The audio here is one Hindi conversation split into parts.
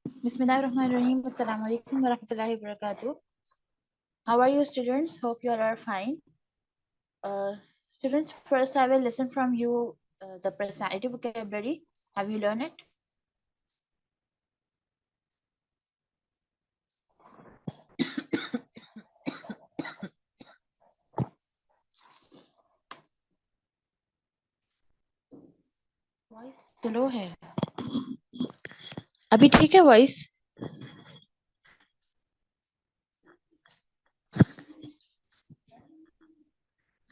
Bismillahirrahmanirrahim. Assalamu alaikum wa rahmatullahi wa barakatuh. How are you, students? Hope you all are fine. Students, first I will listen from you the personality vocabulary. Have you learned it? Voice slow है अभी ठीक है वॉइस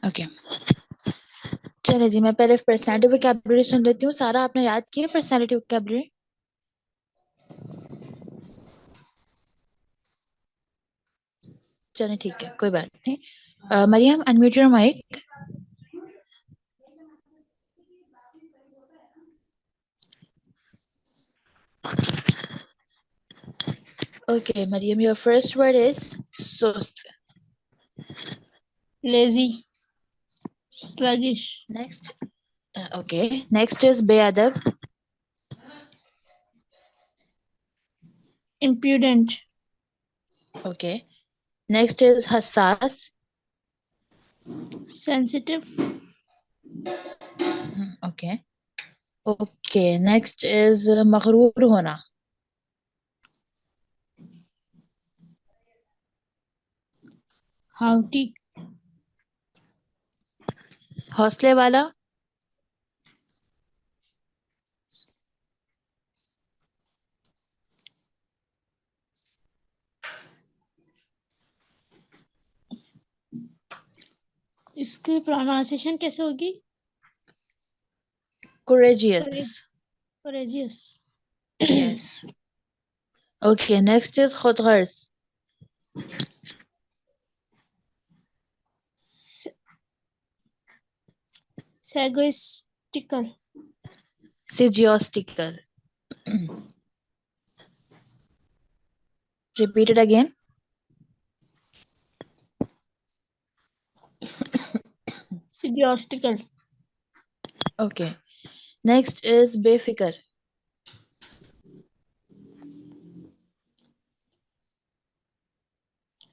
ओके चलिए जी मैं पहले पर्सनालिटी वोकैबुलरी सुन लेती हूँ सारा आपने याद किया पर्सनालिटी वोकैबुलरी चलिए ठीक है कोई बात नहीं Maryam unmute your mic okay Maryam your first word is सुस्त lazy, sluggish, next okay next is बेअदब impudent, ओके नेक्स्ट इज हसास sensitive, okay okay next is मगरूर होना haughty, हौसले वाला इसकी प्रोनाउंसिएशन कैसे होगी? courageous courageous, yes okay next is Khudgarz egoistical, egoistical repeat it again egoistical, okay next is बेफिक्र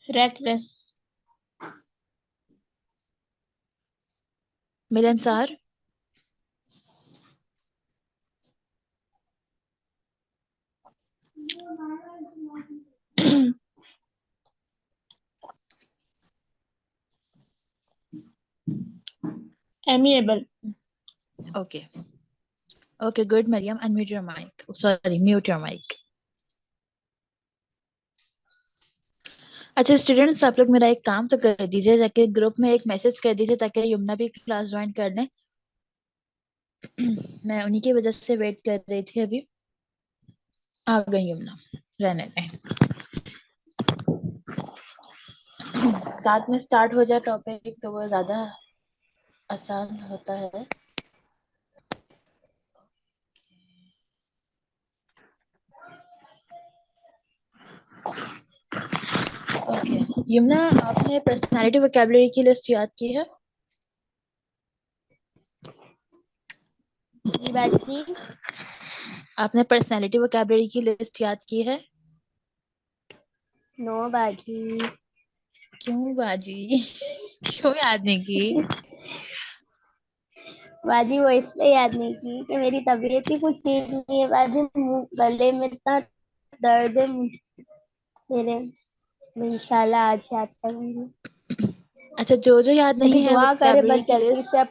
reckless, मिलनसार amiable, okay okay good Mariam unmute your mic sorry mute your mic अच्छा स्टूडेंट्स आप लोग मेरा एक काम तो कर दीजिए जाके ग्रुप में एक मैसेज कर दीजिए ताकि यमुना भी क्लास ज्वाइन कर लें मैं उन्हीं की वजह से वेट कर रही थी अभी आ गई यमुना रहने दें साथ में स्टार्ट हो जाए टॉपिक तो वो ज्यादा आसान होता है ओके यमुना आपने पर्सनालिटी वोकैबुलरी की लिस्ट याद की है जी बाजी आपने पर्सनालिटी वोकैबुलरी की लिस्ट याद की है नो बाजी क्यों बाजी क्यों याद नहीं की बाजी वो इसलिए याद नहीं की कि मेरी तबीयत ही कुछ ठीक नहीं है बाजी गले में इतना दर्द है मेरे मैं इंशाल्लाह आज याद करूंगी अच्छा जो जो याद मुझे नहीं है दुआ करे वोकैबुलरी बस की जल्दी लिस्ट से अब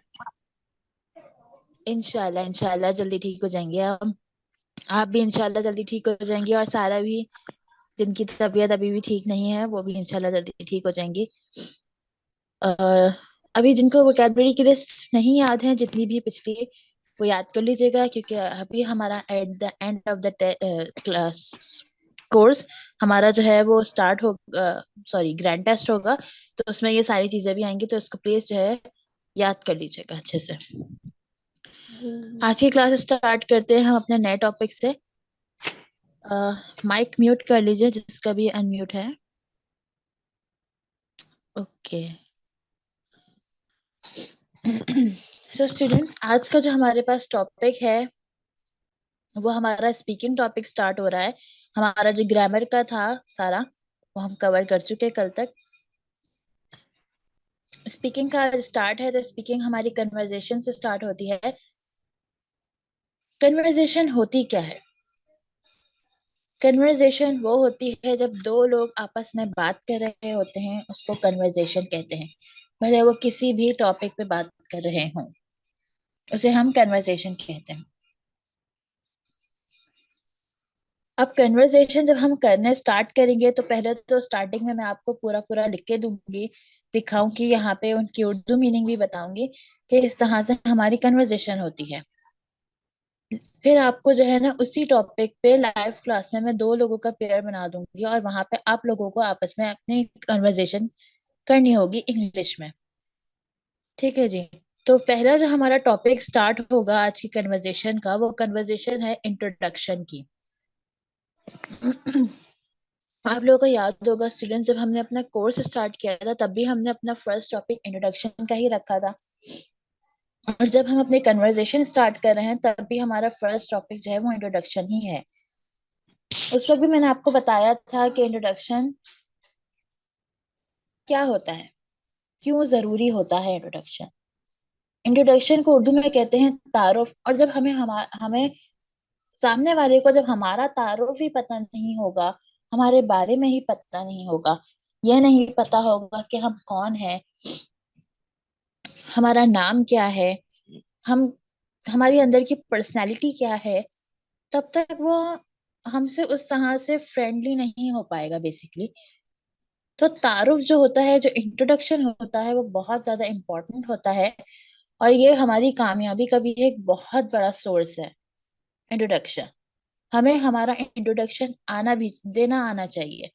इंशाल्लाह इंशाल्लाह जल्दी ठीक हो जाएंगे आप भी इंशाल्लाह जल्दी ठीक हो जाएंगी और सारा भी जिनकी तबीयत अभी भी ठीक नहीं है वो भी इंशाल्लाह जल्दी ठीक हो जाएंगी अभी जिनको वोकैबुलरी की लिस्ट नहीं याद है जितनी भी पिछली वो याद कर लीजिएगा क्योंकि अभी हमारा at the end of the class course हमारा जो है वो स्टार्ट हो सॉरी ग्रैंड टेस्ट होगा तो उसमें ये सारी चीजें भी आएंगी तो इसको प्लीज जो है याद कर लीजिएगा अच्छे से आज की क्लास स्टार्ट करते हैं हम अपने नए टॉपिक से माइक म्यूट कर लीजिए जिसका भी अनम्यूट है ओके सो स्टूडेंट्स आज का जो हमारे पास टॉपिक है वो हमारा स्पीकिंग टॉपिक स्टार्ट हो रहा है। हमारा जो ग्रामर का था सारा वो हम कवर कर चुके कल तक। स्पीकिंग का स्टार्ट है तो स्पीकिंग हमारी कन्वर्सेशन से स्टार्ट होती है। कन्वर्सेशन होती क्या है? कन्वर्सेशन वो होती है जब दो लोग आपस में बात कर रहे होते हैं, उसको कन्वर्सेशन कहते हैं। भले वो किसी भी टॉपिक पे बात कर रहे हों, उसे हम कन्वर्सेशन कहते हैं। अब कन्वर्सेशन जब हम करने स्टार्ट करेंगे तो पहले तो स्टार्टिंग में मैं आपको पूरा पूरा लिख के दूंगी, दिखाऊं कि यहाँ पे उनकी उर्दू मीनिंग भी बताऊंगी कि इस तरह से हमारी कन्वर्सेशन होती है। फिर आपको जो है ना उसी टॉपिक पे लाइव क्लास में मैं दो लोगों का पेयर बना दूंगी और वहां पे आप लोगों को आपस में अपनी कन्वर्सेशन करनी होगी इंग्लिश में। ठीक है जी। तो पहला जो हमारा टॉपिक स्टार्ट होगा आज की कन्वर्सेशन का, वो कन्वर्सेशन है इंट्रोडक्शन की। आप लोगों को याद होगा स्टूडेंट, जब हमने अपना कोर्स स्टार्ट किया था तब भी हमने अपना फर्स्ट टॉपिक इंट्रोडक्शन का ही रखा था, और जब हम अपने कन्वर्सेशन स्टार्ट कर रहे हैं तब भी हमारा फर्स्ट टॉपिक जो है वो इंट्रोडक्शन ही है। उस वक्त भी मैंने आपको बताया था कि इंट्रोडक्शन क्या होता है, क्यों जरूरी होता है इंट्रोडक्शन। इंट्रोडक्शन को उर्दू में कहते हैं तारुफ। और जब हमें सामने वाले को जब हमारा तारुफ ही पता नहीं होगा, हमारे बारे में ही पता नहीं होगा, यह नहीं पता होगा कि हम कौन है, हमारा नाम क्या है, हम हमारी अंदर की पर्सनैलिटी क्या है, तब तक वो हमसे उस तरह से फ्रेंडली नहीं हो पाएगा बेसिकली। तो तारुफ जो होता है, जो इंट्रोडक्शन होता है, वो बहुत ज्यादा इम्पोर्टेंट होता है, और ये हमारी कामयाबी का भी एक बहुत बड़ा सोर्स है। इंट्रोडक्शन हमें हमारा इंट्रोडक्शन देना आना चाहिए।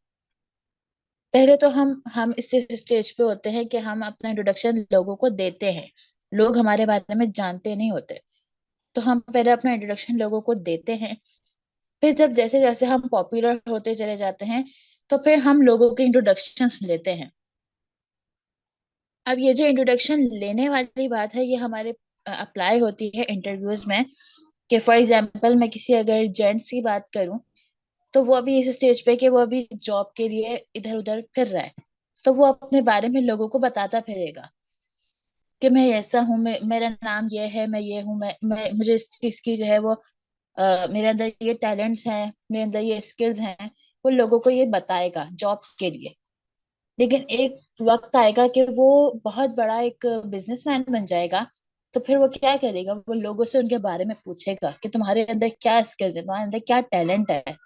पहले तो हम इस स्टेज पे होते हैं कि हम अपना इंट्रोडक्शन लोगों को देते हैं। लोग हमारे बारे में जानते नहीं होते, तो हम पहले अपना इंट्रोडक्शन लोगों को देते हैं। फिर जब जैसे जैसे हम पॉपुलर होते चले जाते हैं तो फिर हम लोगों के इंट्रोडक्शंस लेते हैं। अब ये जो इंट्रोडक्शन लेने वाली बात है, ये हमारे अप्लाई होती है इंटरव्यूज में। कि फॉर एग्जांपल मैं किसी अगर जेंट्स की बात करूं, तो वो अभी इस स्टेज पे कि वो अभी जॉब के लिए इधर उधर फिर रहा है, तो वो अपने बारे में लोगों को बताता फिरेगा कि मैं ऐसा हूँ, मेरा नाम ये है, मैं ये हूँ, मैं मुझे इस चीज की जो है वो मेरे अंदर ये टैलेंट्स हैं, मेरे अंदर ये स्किल्स हैं। वो लोगों को ये बताएगा जॉब के लिए। लेकिन एक वक्त आएगा कि वो बहुत बड़ा एक बिजनेसमैन बन जाएगा, तो फिर वो क्या करेगा, वो लोगों से उनके बारे में पूछेगा कि तुम्हारे अंदर क्या स्किल्स है, तुम्हारे अंदर क्या टैलेंट है।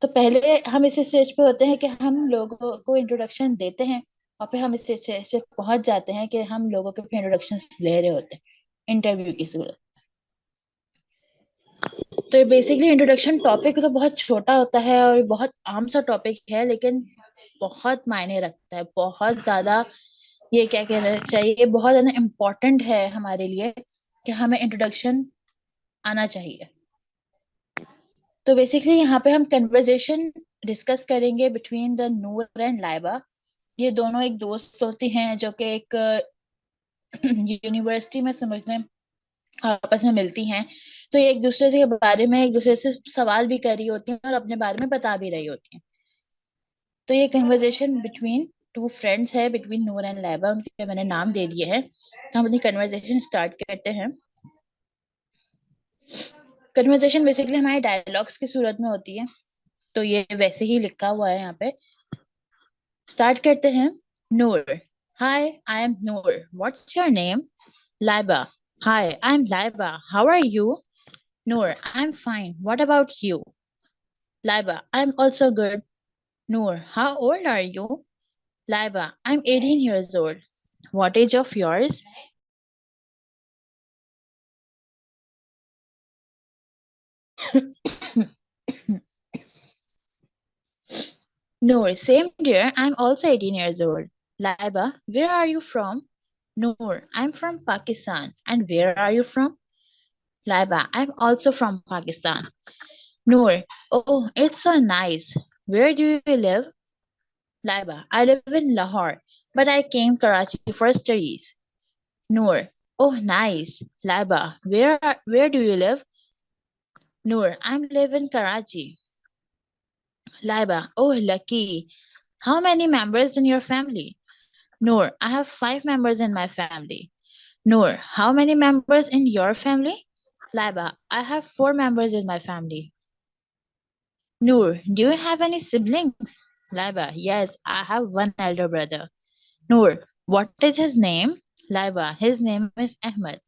तो पहले हम इस स्टेज पे होते हैं कि हम लोगों को इंट्रोडक्शन देते हैं, और फिर हम इस स्टेज पे पहुंच जाते हैं कि हम लोगों के इंट्रोडक्शन ले रहे होते हैं इंटरव्यू की सूरत। तो बेसिकली इंट्रोडक्शन टॉपिक तो बहुत छोटा होता है और बहुत आम सा टॉपिक है, लेकिन बहुत मायने रखता है, बहुत ज्यादा, ये क्या कहना चाहिए, बहुत ज्यादा इम्पोर्टेंट है हमारे लिए कि हमें इंट्रोडक्शन आना चाहिए। तो बेसिकली यहाँ पे हम कन्वर्जेशन डिस्कस करेंगे between the Noor and Laiba. ये दोनों एक दोस्त होती हैं जो कि एक यूनिवर्सिटी में समझने आपस में मिलती हैं। तो ये एक दूसरे के बारे में एक दूसरे से सवाल भी कर रही होती हैं और अपने बारे में बता भी रही होती हैं। तो ये कन्वर्जेशन बिटवीन टू फ्रेंड्स है, बिटवीन नूर एंड लाइबा, उनके मैंने नाम दे दिए हैं। तो हम अपनी कन्वर्जेशन स्टार्ट करते हैं। कन्वर्जेशन बेसिकली हमारे डायलॉग्स की सूरत में होती है, तो ये वैसे ही लिखा हुआ है यहाँ पे। स्टार्ट करते हैं। Noor, hi I am Noor, what's your name? Laiba, hi I am Laiba, how are you? Noor, I'm fine. What about you? Laiba, I'm also good. Noor, how old are you? Laiba, I'm 18 years old. What age of yours? Noor, same dear. I'm also 18 years old. Laiba, where are you from? Noor, I'm from Pakistan. And where are you from? Laiba, I'm also from Pakistan. Noor, oh, it's so nice. Where do you live? Laiba, I live in Lahore, but I came Karachi for studies. Noor, oh nice. Laiba, where do you live? Noor, I'm live in Karachi. Laiba, oh lucky. How many members in your family? Noor, I have 5 members in my family. Noor, how many members in your family? Laiba, I have 4 members in my family. Noor, do you have any siblings? Laiba, yes, I have one elder brother. Noor, what is his name? Laiba, his name is Ahmed.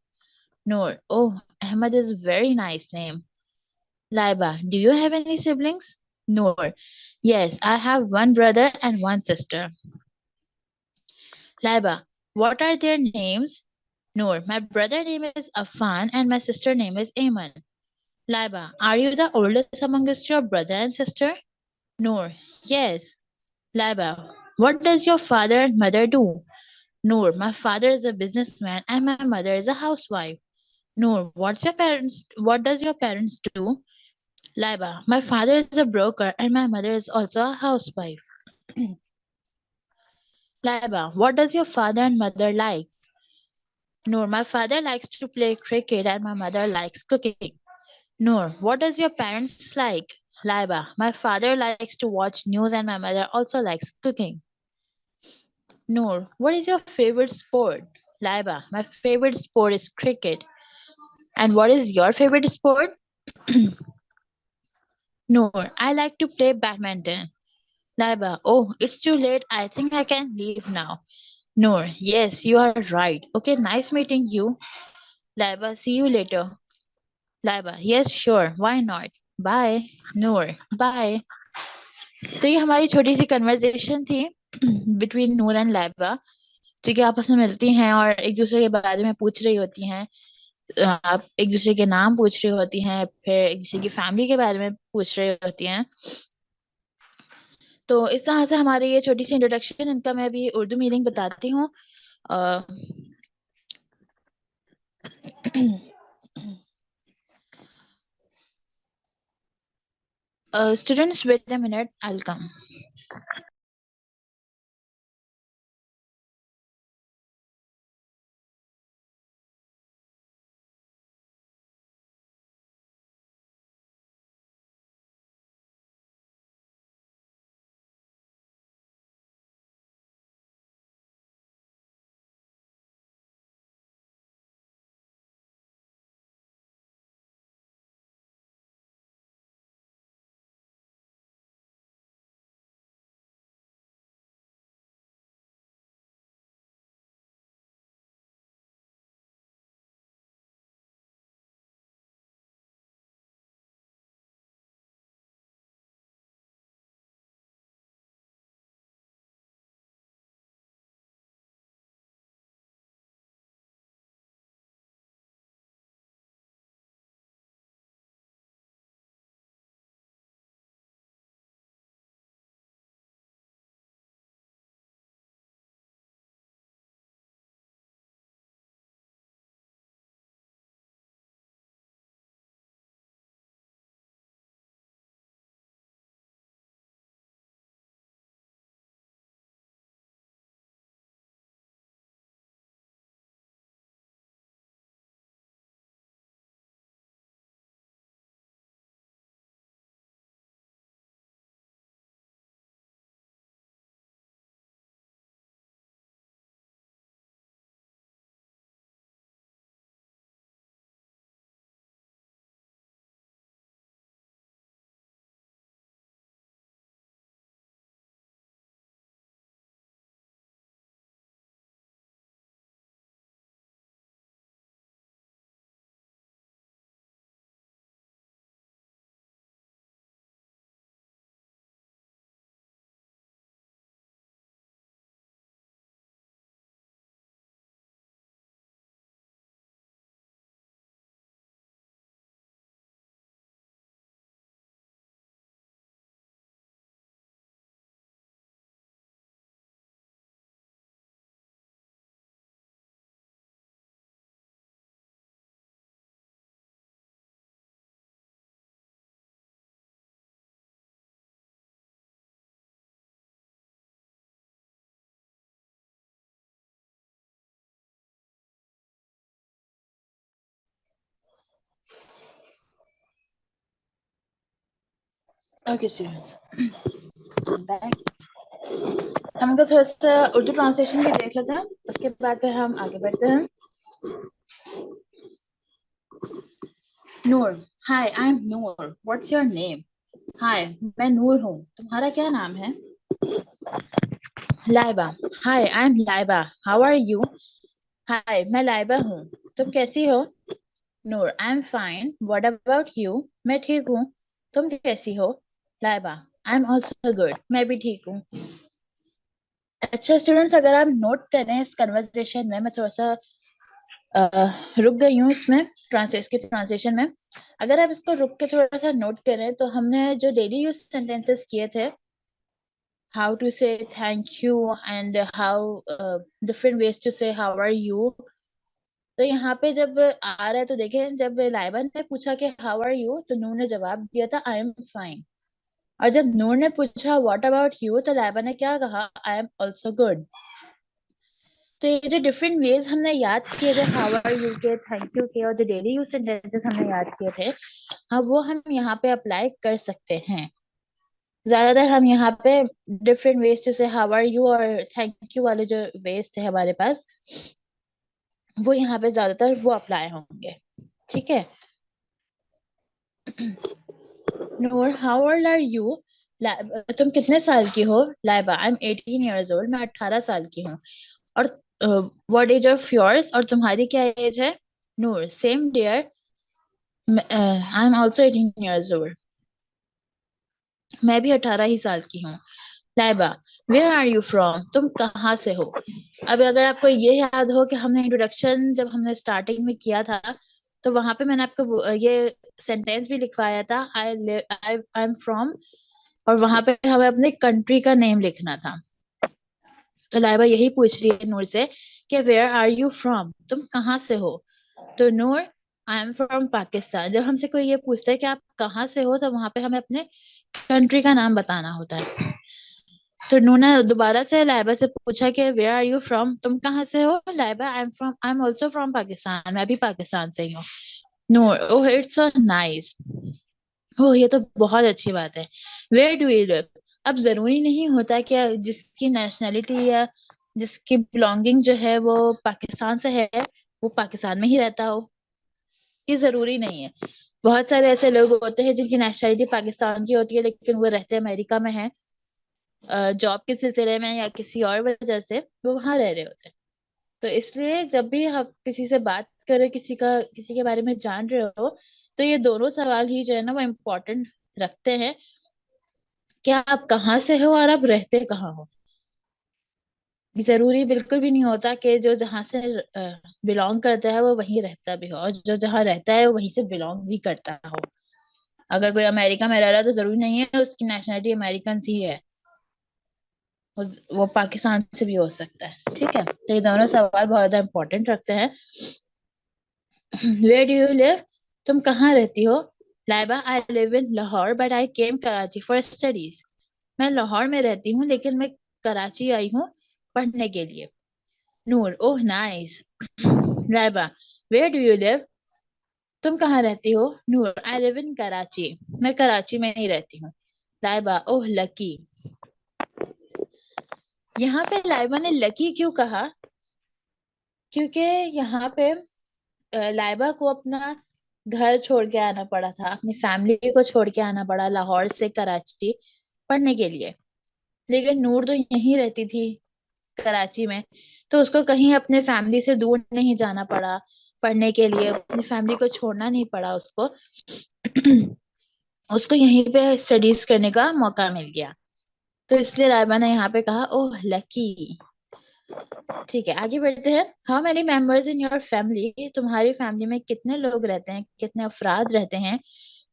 Noor, oh, Ahmed is a very nice name. Laiba, do you have any siblings? Noor, yes, I have one brother and one sister. Laiba, what are their names? Noor, my brother name is Afan and my sister name is Ayman. Laiba, are you the oldest amongst your brother and sister? Noor, yes. Laiba, what does your father and mother do? Noor, my father is a businessman and my mother is a housewife. Noor, what does your parents do? Laiba, my father is a broker and my mother is also a housewife. Laiba, what does your father and mother like? Noor, my father likes to play cricket and my mother likes cooking. Noor, what does your parents like? Laiba, my father likes to watch news and my mother also likes cooking. Noor, what is your favorite sport? Laiba, my favorite sport is cricket. And what is your favorite sport? Noor, I like to play badminton. Laiba, oh, it's too late. I think I can leave now. Noor, yes, you are right. Okay, nice meeting you. Laiba, see you later. Laiba, yes, sure, why not? Bye. Noor, bye. तो ये हमारी छोटी सी कन्वर्सेशन थी बिटवीन नूर एंड लाइबा, जो कि आपस में मिलती हैं और एक दूसरे के बारे में पूछ रही होती हैं। आप एक दूसरे के नाम पूछ रही होती हैं, फिर एक दूसरे की फैमिली के बारे में पूछ रही होती हैं। तो इस तरह से हमारी ये छोटी सी इंट्रोडक्शन, इनका मैं अभी उर्दू मीनिंग बताती हूँ। Students, wait a minute, I'll come. Okay students, हम तो थोड़ा सा उर्दू ट्रांसलेशन भी देख लेते हैं, उसके बाद फिर हम आगे बढ़ते हैं। Noor, hi I am Noor, what's your name? Hi, मैं नूर हूँ, तुम्हारा क्या नाम है? Laiba, hi I am Laiba, how are you? Hi, मैं लाइबा हूँ, तुम कैसी हो? Noor, I am fine, what about you? मैं ठीक हूँ, तुम कैसी हो? Laiba, I am also good, मैं भी ठीक हूँ। अच्छा स्टूडेंट्स, अगर आप नोट करें इस कन्वर्सेशन में, मैं थोड़ा सा रुक गई हूँ इसमें ट्रांसलेशन में। अगर आप इसको रुक के थोड़ा सा नोट करें तो हमने जो डेली यूज सेंटेंसेस किए थे, how to say thank you and how different ways to say how are you, तो यहाँ पे जब आ रहा है तो देखें, जब लाइबा ने पूछा कि हाउ आर यू, तो नूर ने जवाब दिया था आई एम फाइन। और जब नूर ने पूछा व्हाट अबाउट यू, तो लाइबा ने क्या कहा? आई एम ऑल्सो गुड। तो ये जो डिफरेंट वेज हमने याद किए थे, हाउ आर यू के, थैंक यू के, और जो डेली यूज सेंटेंसेस हमने याद किए थे, हाँ वो हम यहाँ पे अप्लाई कर सकते हैं। ज्यादातर हम यहाँ पे डिफरेंट वेज जैसे हाउ आर यू और थैंक यू वाले जो वेज थे हमारे पास, वो यहाँ पे ज्यादातर वो अप्लाई होंगे। ठीक है। नूर, हाउ ओल्ड आर यू? तुम कितने साल की हो? Laiba, I M 18 years old, मैं 18 साल की हूँ। और व्हाट एज ऑफ योर्स, और तुम्हारी क्या एज है? Noor, same dear, I am also 18 years old, मैं भी 18 ही साल की हूँ। Laiba, where are you from? तुम कहाँ से हो? अब अगर आपको ये याद हो कि हमने इंट्रोडक्शन जब हमने स्टार्टिंग में किया था, तो वहां पे मैंने आपको ये सेंटेंस भी लिखवाया था, आई एम फ्रॉम, और वहां पे हमें अपने कंट्री का नेम लिखना था। तो लाइबा यही पूछ रही है नूर से कि वेयर आर यू फ्रॉम, तुम कहाँ से हो? तो नूर, आई एम फ्रॉम पाकिस्तान। जब हमसे कोई ये पूछता है कि आप कहाँ से हो, तो वहां पे हमें अपने कंट्री का नाम बताना होता है। तो नूर ने दोबारा से लाइबा से पूछा कि वेयर आर यू फ्रॉम, तुम कहाँ से हो? Laiba, I am also from Pakistan, मैं भी पाकिस्तान से ही हूँ। नूर, ओह इट्स सो नाइस, ओह ये तो बहुत अच्छी बात है। Where do you live? अब जरूरी नहीं होता कि जिसकी नेशनैलिटी या जिसकी बिलोंगिंग जो है वो पाकिस्तान से है, वो पाकिस्तान में ही रहता हो, ये जरूरी नहीं है। बहुत सारे ऐसे लोग होते हैं जिनकी नेशनैलिटी पाकिस्तान की होती है, लेकिन वो रहते अमेरिका में है, जॉब के सिलसिले में या किसी और वजह से वो वहां रह रहे होते हैं। तो इसलिए जब भी आप किसी से बात करें, किसी के बारे में जान रहे हो, तो ये दोनों सवाल ही जो है ना वो इम्पोर्टेंट रखते हैं, क्या आप कहाँ से हो और आप रहते कहाँ हो। जरूरी बिल्कुल भी नहीं होता कि जो जहाँ से बिलोंग करता है वो वहीं रहता भी हो, और जो जहाँ रहता है वो वहीं से बिलोंग भी करता हो। अगर कोई अमेरिका में रह रहा है तो जरूरी नहीं है उसकी नेशनलिटी अमेरिकन ही है, वो पाकिस्तान से भी हो सकता है। ठीक है, तो ये दोनों सवाल बहुत ज्यादा इंपॉर्टेंट रखते हैं। Where do you live? तुम कहाँ रहती हो? Laiba, I live in Lahore but I came Karachi for studies. मैं लाहौर में रहती हूँ लेकिन मैं कराची आई हूँ पढ़ने के लिए। Noor, oh nice. Laiba, where do you live? तुम कहाँ रहती हो? नूर, आई लिव इन कराची, मैं कराची में ही रहती हूँ। लाइबा, ओह लकी। यहाँ पे लाइबा ने लकी क्यों कहा? क्योंकि यहाँ पे लाइबा को अपना घर छोड़ के आना पड़ा था, अपनी फैमिली को छोड़ के आना पड़ा लाहौर से कराची पढ़ने के लिए। लेकिन नूर तो यहीं रहती थी कराची में, तो उसको कहीं अपने फैमिली से दूर नहीं जाना पड़ा पढ़ने के लिए, अपनी फैमिली को छोड़ना नहीं पड़ा उसको। उसको यहीं पे स्टडीज करने का मौका मिल गया, तो इसलिए लाइबा ने यहाँ पे कहा ओह लकी। ठीक है, आगे बढ़ते हैं। How many members in your family? तुम्हारी फैमिली में कितने लोग रहते हैं, कितने अफराद रहते हैं?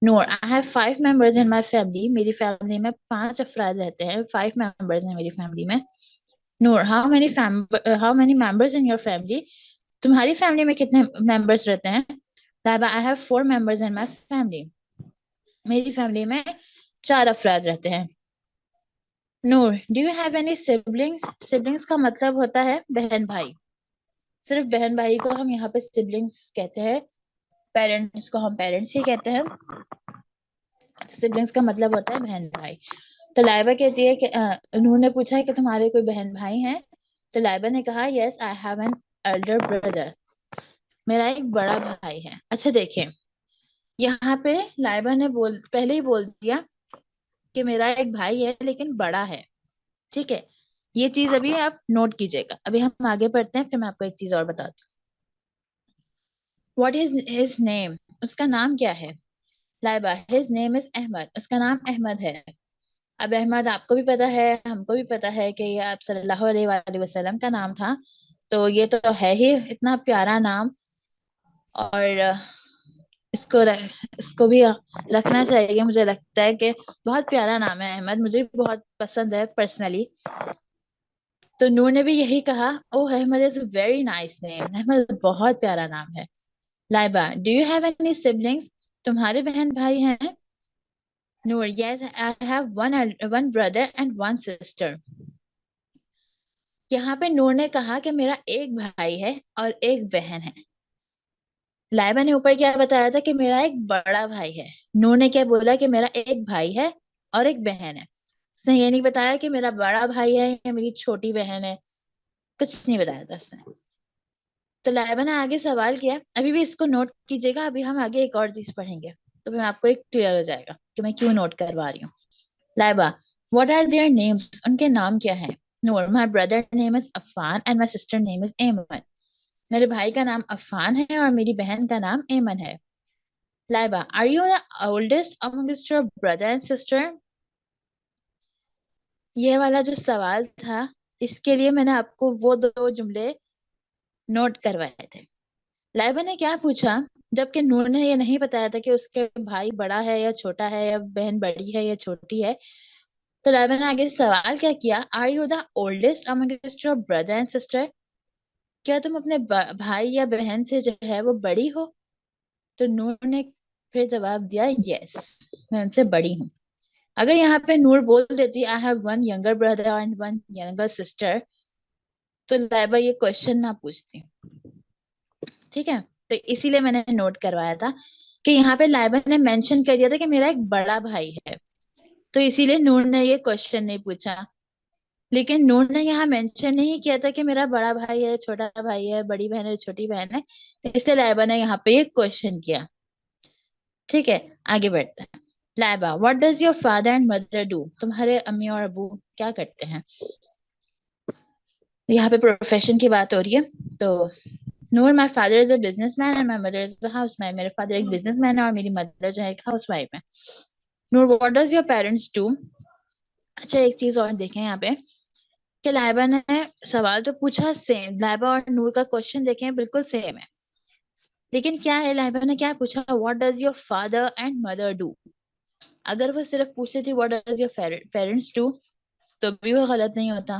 Noor, I have 5 members in my family, मेरी फैमिली में 5 अफराद रहते हैं, 5 मेंबर्स हैं मेरी फैमिली में। Noor, how many members in your family? तुम्हारी फैमिली में कितने मेंबर्स रहते हैं? Laiba, I have 4 members in my family, मेरी फैमिली में 4 अफराद रहते हैं। Noor, do you have any siblings? Siblings का मतलब होता है बहन भाई, सिर्फ बहन भाई को हम यहाँ पे सिबलिंग्स कहते हैं, पेरेंट्स को हम पेरेंट्स ही कहते हैं। सिबलिंग्स का मतलब होता है बहन भाई। तो लाइबा कहती है कि नूर ने पूछा कि तुम्हारे कोई बहन भाई हैं? तो लाइबा ने कहा yes I have an elder brother, मेरा एक बड़ा भाई है। अच्छा देखिए, यहाँ पे लाइबा ने पहले ही बोल दिया कि मेरा एक भाई है लेकिन बड़ा है। ठीक है, ये चीज अभी आप नोट कीजिएगा। अभी हम आगे बढ़ते हैं, फिर मैं आपको एक चीज और बताती हूँ। व्हाट इज हिज नेम, उसका नाम क्या है? Laiba, his name is Ahmed, उसका नाम अहमद है। अब अहमद आपको भी पता है, हमको भी पता है कि ये आप सल्लल्लाहु अलैहि वसल्लम का नाम था। तो ये तो है ही इतना प्यारा नाम, और इसको भी रखना चाहिए। मुझे लगता है कि बहुत प्यारा नाम है अहमद, मुझे भी बहुत पसंद है पर्सनली। तो नूर ने भी यही कहा, oh Ahmed is very nice name, Ahmed बहुत प्यारा नाम है। Laiba, do you have any siblings, तुम्हारे बहन भाई हैं? Noor, yes I have one brother and one sister. यहाँ पे नूर ने कहा कि मेरा एक भाई है और एक बहन है। लाइबा ने ऊपर क्या बताया था कि मेरा एक बड़ा भाई है। नूर ने क्या बोला कि मेरा एक भाई है और एक बहन है। उसने ये नहीं बताया कि मेरा बड़ा भाई है या मेरी छोटी बहन है, कुछ नहीं बताया था उसने। तो लाइबा ने आगे सवाल किया, अभी भी इसको नोट कीजिएगा, अभी हम आगे एक और चीज पढ़ेंगे तो फिर आपको एक क्लियर हो जाएगा कि मैं क्यों नोट करवा रही हूँ। Laiba, what are their names, उनके नाम क्या है? Noor, my brother name is Affan and my sister name is Eman, मेरे भाई का नाम अफान है और मेरी बहन का नाम एमन है। Laiba, are you the oldest amongst your brother and sister? ये वाला जो सवाल था, इसके लिए मैंने आपको वो दो जुमले नोट करवाए थे। लाइबा ने क्या पूछा, जबकि नूर ने ये नहीं बताया था कि उसके भाई बड़ा है या छोटा है या बहन बड़ी है या छोटी है। तो लाइबा ने आगे सवाल क्या किया, are you the oldest amongst your brother and sister, क्या तुम अपने भाई या बहन से जो है वो बड़ी हो? तो नूर ने फिर जवाब दिया, यस मैं उनसे बड़ी हूँ। अगर यहाँ पे नूर बोल देती आई have one younger brother and one younger sister, तो लाइबा ये क्वेश्चन ना पूछती। ठीक है, तो इसीलिए मैंने नोट करवाया था कि यहाँ पे लाइबा ने मेंशन कर दिया था कि मेरा एक बड़ा भाई है, तो इसीलिए नूर ने ये क्वेश्चन नहीं पूछा। लेकिन नूर ने यहाँ मेंशन नहीं किया था कि मेरा बड़ा भाई है, छोटा भाई है, बड़ी बहन है, छोटी बहन है, इसलिए लाइबा ने यहाँ पे ये क्वेश्चन किया। ठीक है, आगे बढ़ते हैं। Laiba, what does your father and mother do, तुम्हारे अम्मी और अबू क्या करते हैं? यहाँ पे प्रोफेशन की बात हो रही है। तो Noor, my father is a businessman and my mother is a housewife, मेरे फादर एक बिजनेसमैन है और मेरी मदर जो है एक हाउसवाइफ है। Noor, what does your parents do? अच्छा एक चीज और देखें यहाँ पे कि लाइबा ने सवाल तो पूछा सेम, लाइबा और नूर का क्वेश्चन देखें बिल्कुल सेम है, लेकिन क्या है लाइबा ने क्या पूछा, what does your father and mother do. अगर वो सिर्फ पूछती थी what does your parents do, तो भी वो गलत नहीं होता,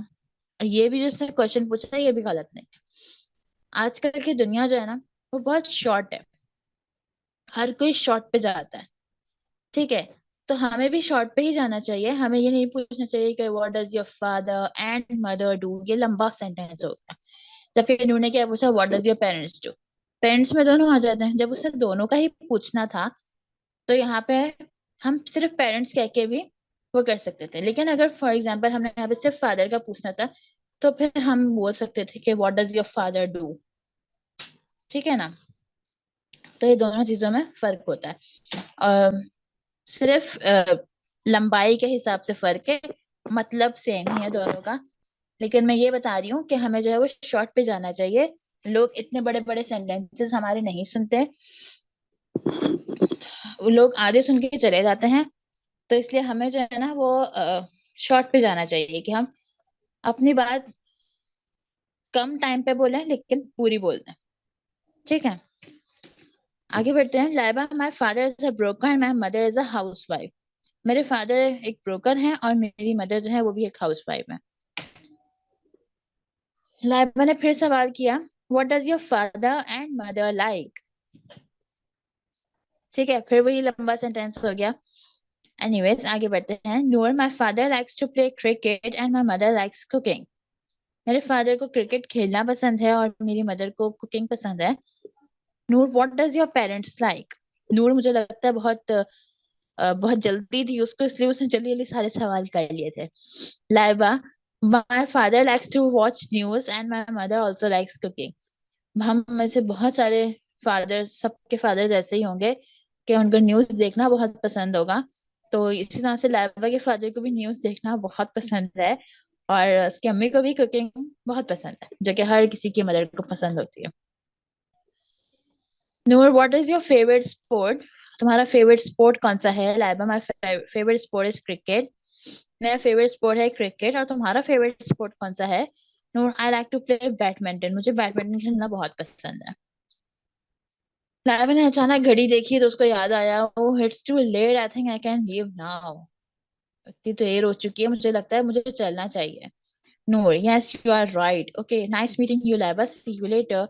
और ये भी जो उसने क्वेश्चन पूछा है ये भी गलत नहीं। आजकल की दुनिया जो है ना वो बहुत शॉर्ट है, हर कोई शॉर्ट पे जाता है। ठीक है, तो हमें भी शॉर्ट पे ही जाना चाहिए, हमें ये नहीं पूछना चाहिए कि what does your father and mother do, ये लंबा सेंटेंस हो गया। जबकि इन्होंने क्या पूछा, what does your parents do, parents में दोनों आ जाते हैं। जब उसने दोनों का ही पूछना था तो यहाँ पे हम सिर्फ पेरेंट्स कह के भी वो कर सकते थे, लेकिन अगर फॉर एग्जाम्पल हमने यहाँ पे सिर्फ फादर का पूछना था तो फिर हम बोल सकते थे कि what does your father do. ठीक है ना, तो ये दोनों चीजों में फर्क होता है। सिर्फ लंबाई के हिसाब से फर्क है, मतलब सेम ही है दोनों का। लेकिन मैं ये बता रही हूँ कि हमें जो है वो शॉर्ट पे जाना चाहिए। लोग इतने बड़े बड़े सेंटेंसेस हमारे नहीं सुनते, वो लोग आधे सुन के चले जाते हैं। तो इसलिए हमें जो है ना वो शॉर्ट पे जाना चाहिए कि हम अपनी बात कम टाइम पे बोलें लेकिन पूरी बोल दें। ठीक है, आगे बढ़ते हैं। Laiba, my father is a broker and my mother is a housewife, मेरे फादर एक ब्रोकर हैं और मेरी मदर जो है वो भी एक हाउसवाइफ है। लाइबा ने फिर सवाल किया, what does your father and mother like? ठीक है, फिर वही लंबा सेंटेंस हो गया। एनीवेज आगे बढ़ते हैं। Noor, my father likes to play cricket and my mother likes cooking, मेरे फादर को क्रिकेट खेलना पसंद है और मेरी मदर को कुकिंग पसंद है। Noor, what does your parents like? Noor मुझे लगता है बहुत बहुत जल्दी थी उसको, इसलिए उसने जल्दी जल्दी सारे सवाल कर लिए थे। Laiba, my father likes to watch news and my mother also likes cooking. हम में से बहुत सारे फादर, सबके फादर ऐसे ही होंगे कि उनको न्यूज देखना बहुत पसंद होगा। तो इसी तरह से लाइबा के फादर को भी न्यूज देखना बहुत पसंद है, और उसकी अम्मी को भी कुकिंग बहुत पसंद है, जो कि हर किसी की मदर को पसंद होती है। Noor, what is your favourite sport? तुम्हारा फेवरेट स्पोर्ट कौन सा है? Laiba, my favourite sport is cricket. मेरा फेवरेट स्पोर्ट है क्रिकेट। और तुम्हारा फेवरेट स्पोर्ट कौन सा है? Noor, I like to play badminton. मुझे बैडमिंटन खेलना बहुत पसंद है। लाइबा ने अचानक घड़ी देखी तो उसको याद आया, oh it's too late, I think I can leave now. इतनी देर हो चुकी है, मुझे लगता है मुझे चलना चाहिए। Noor, yes you are right, okay nice meeting you Laiba, see you later.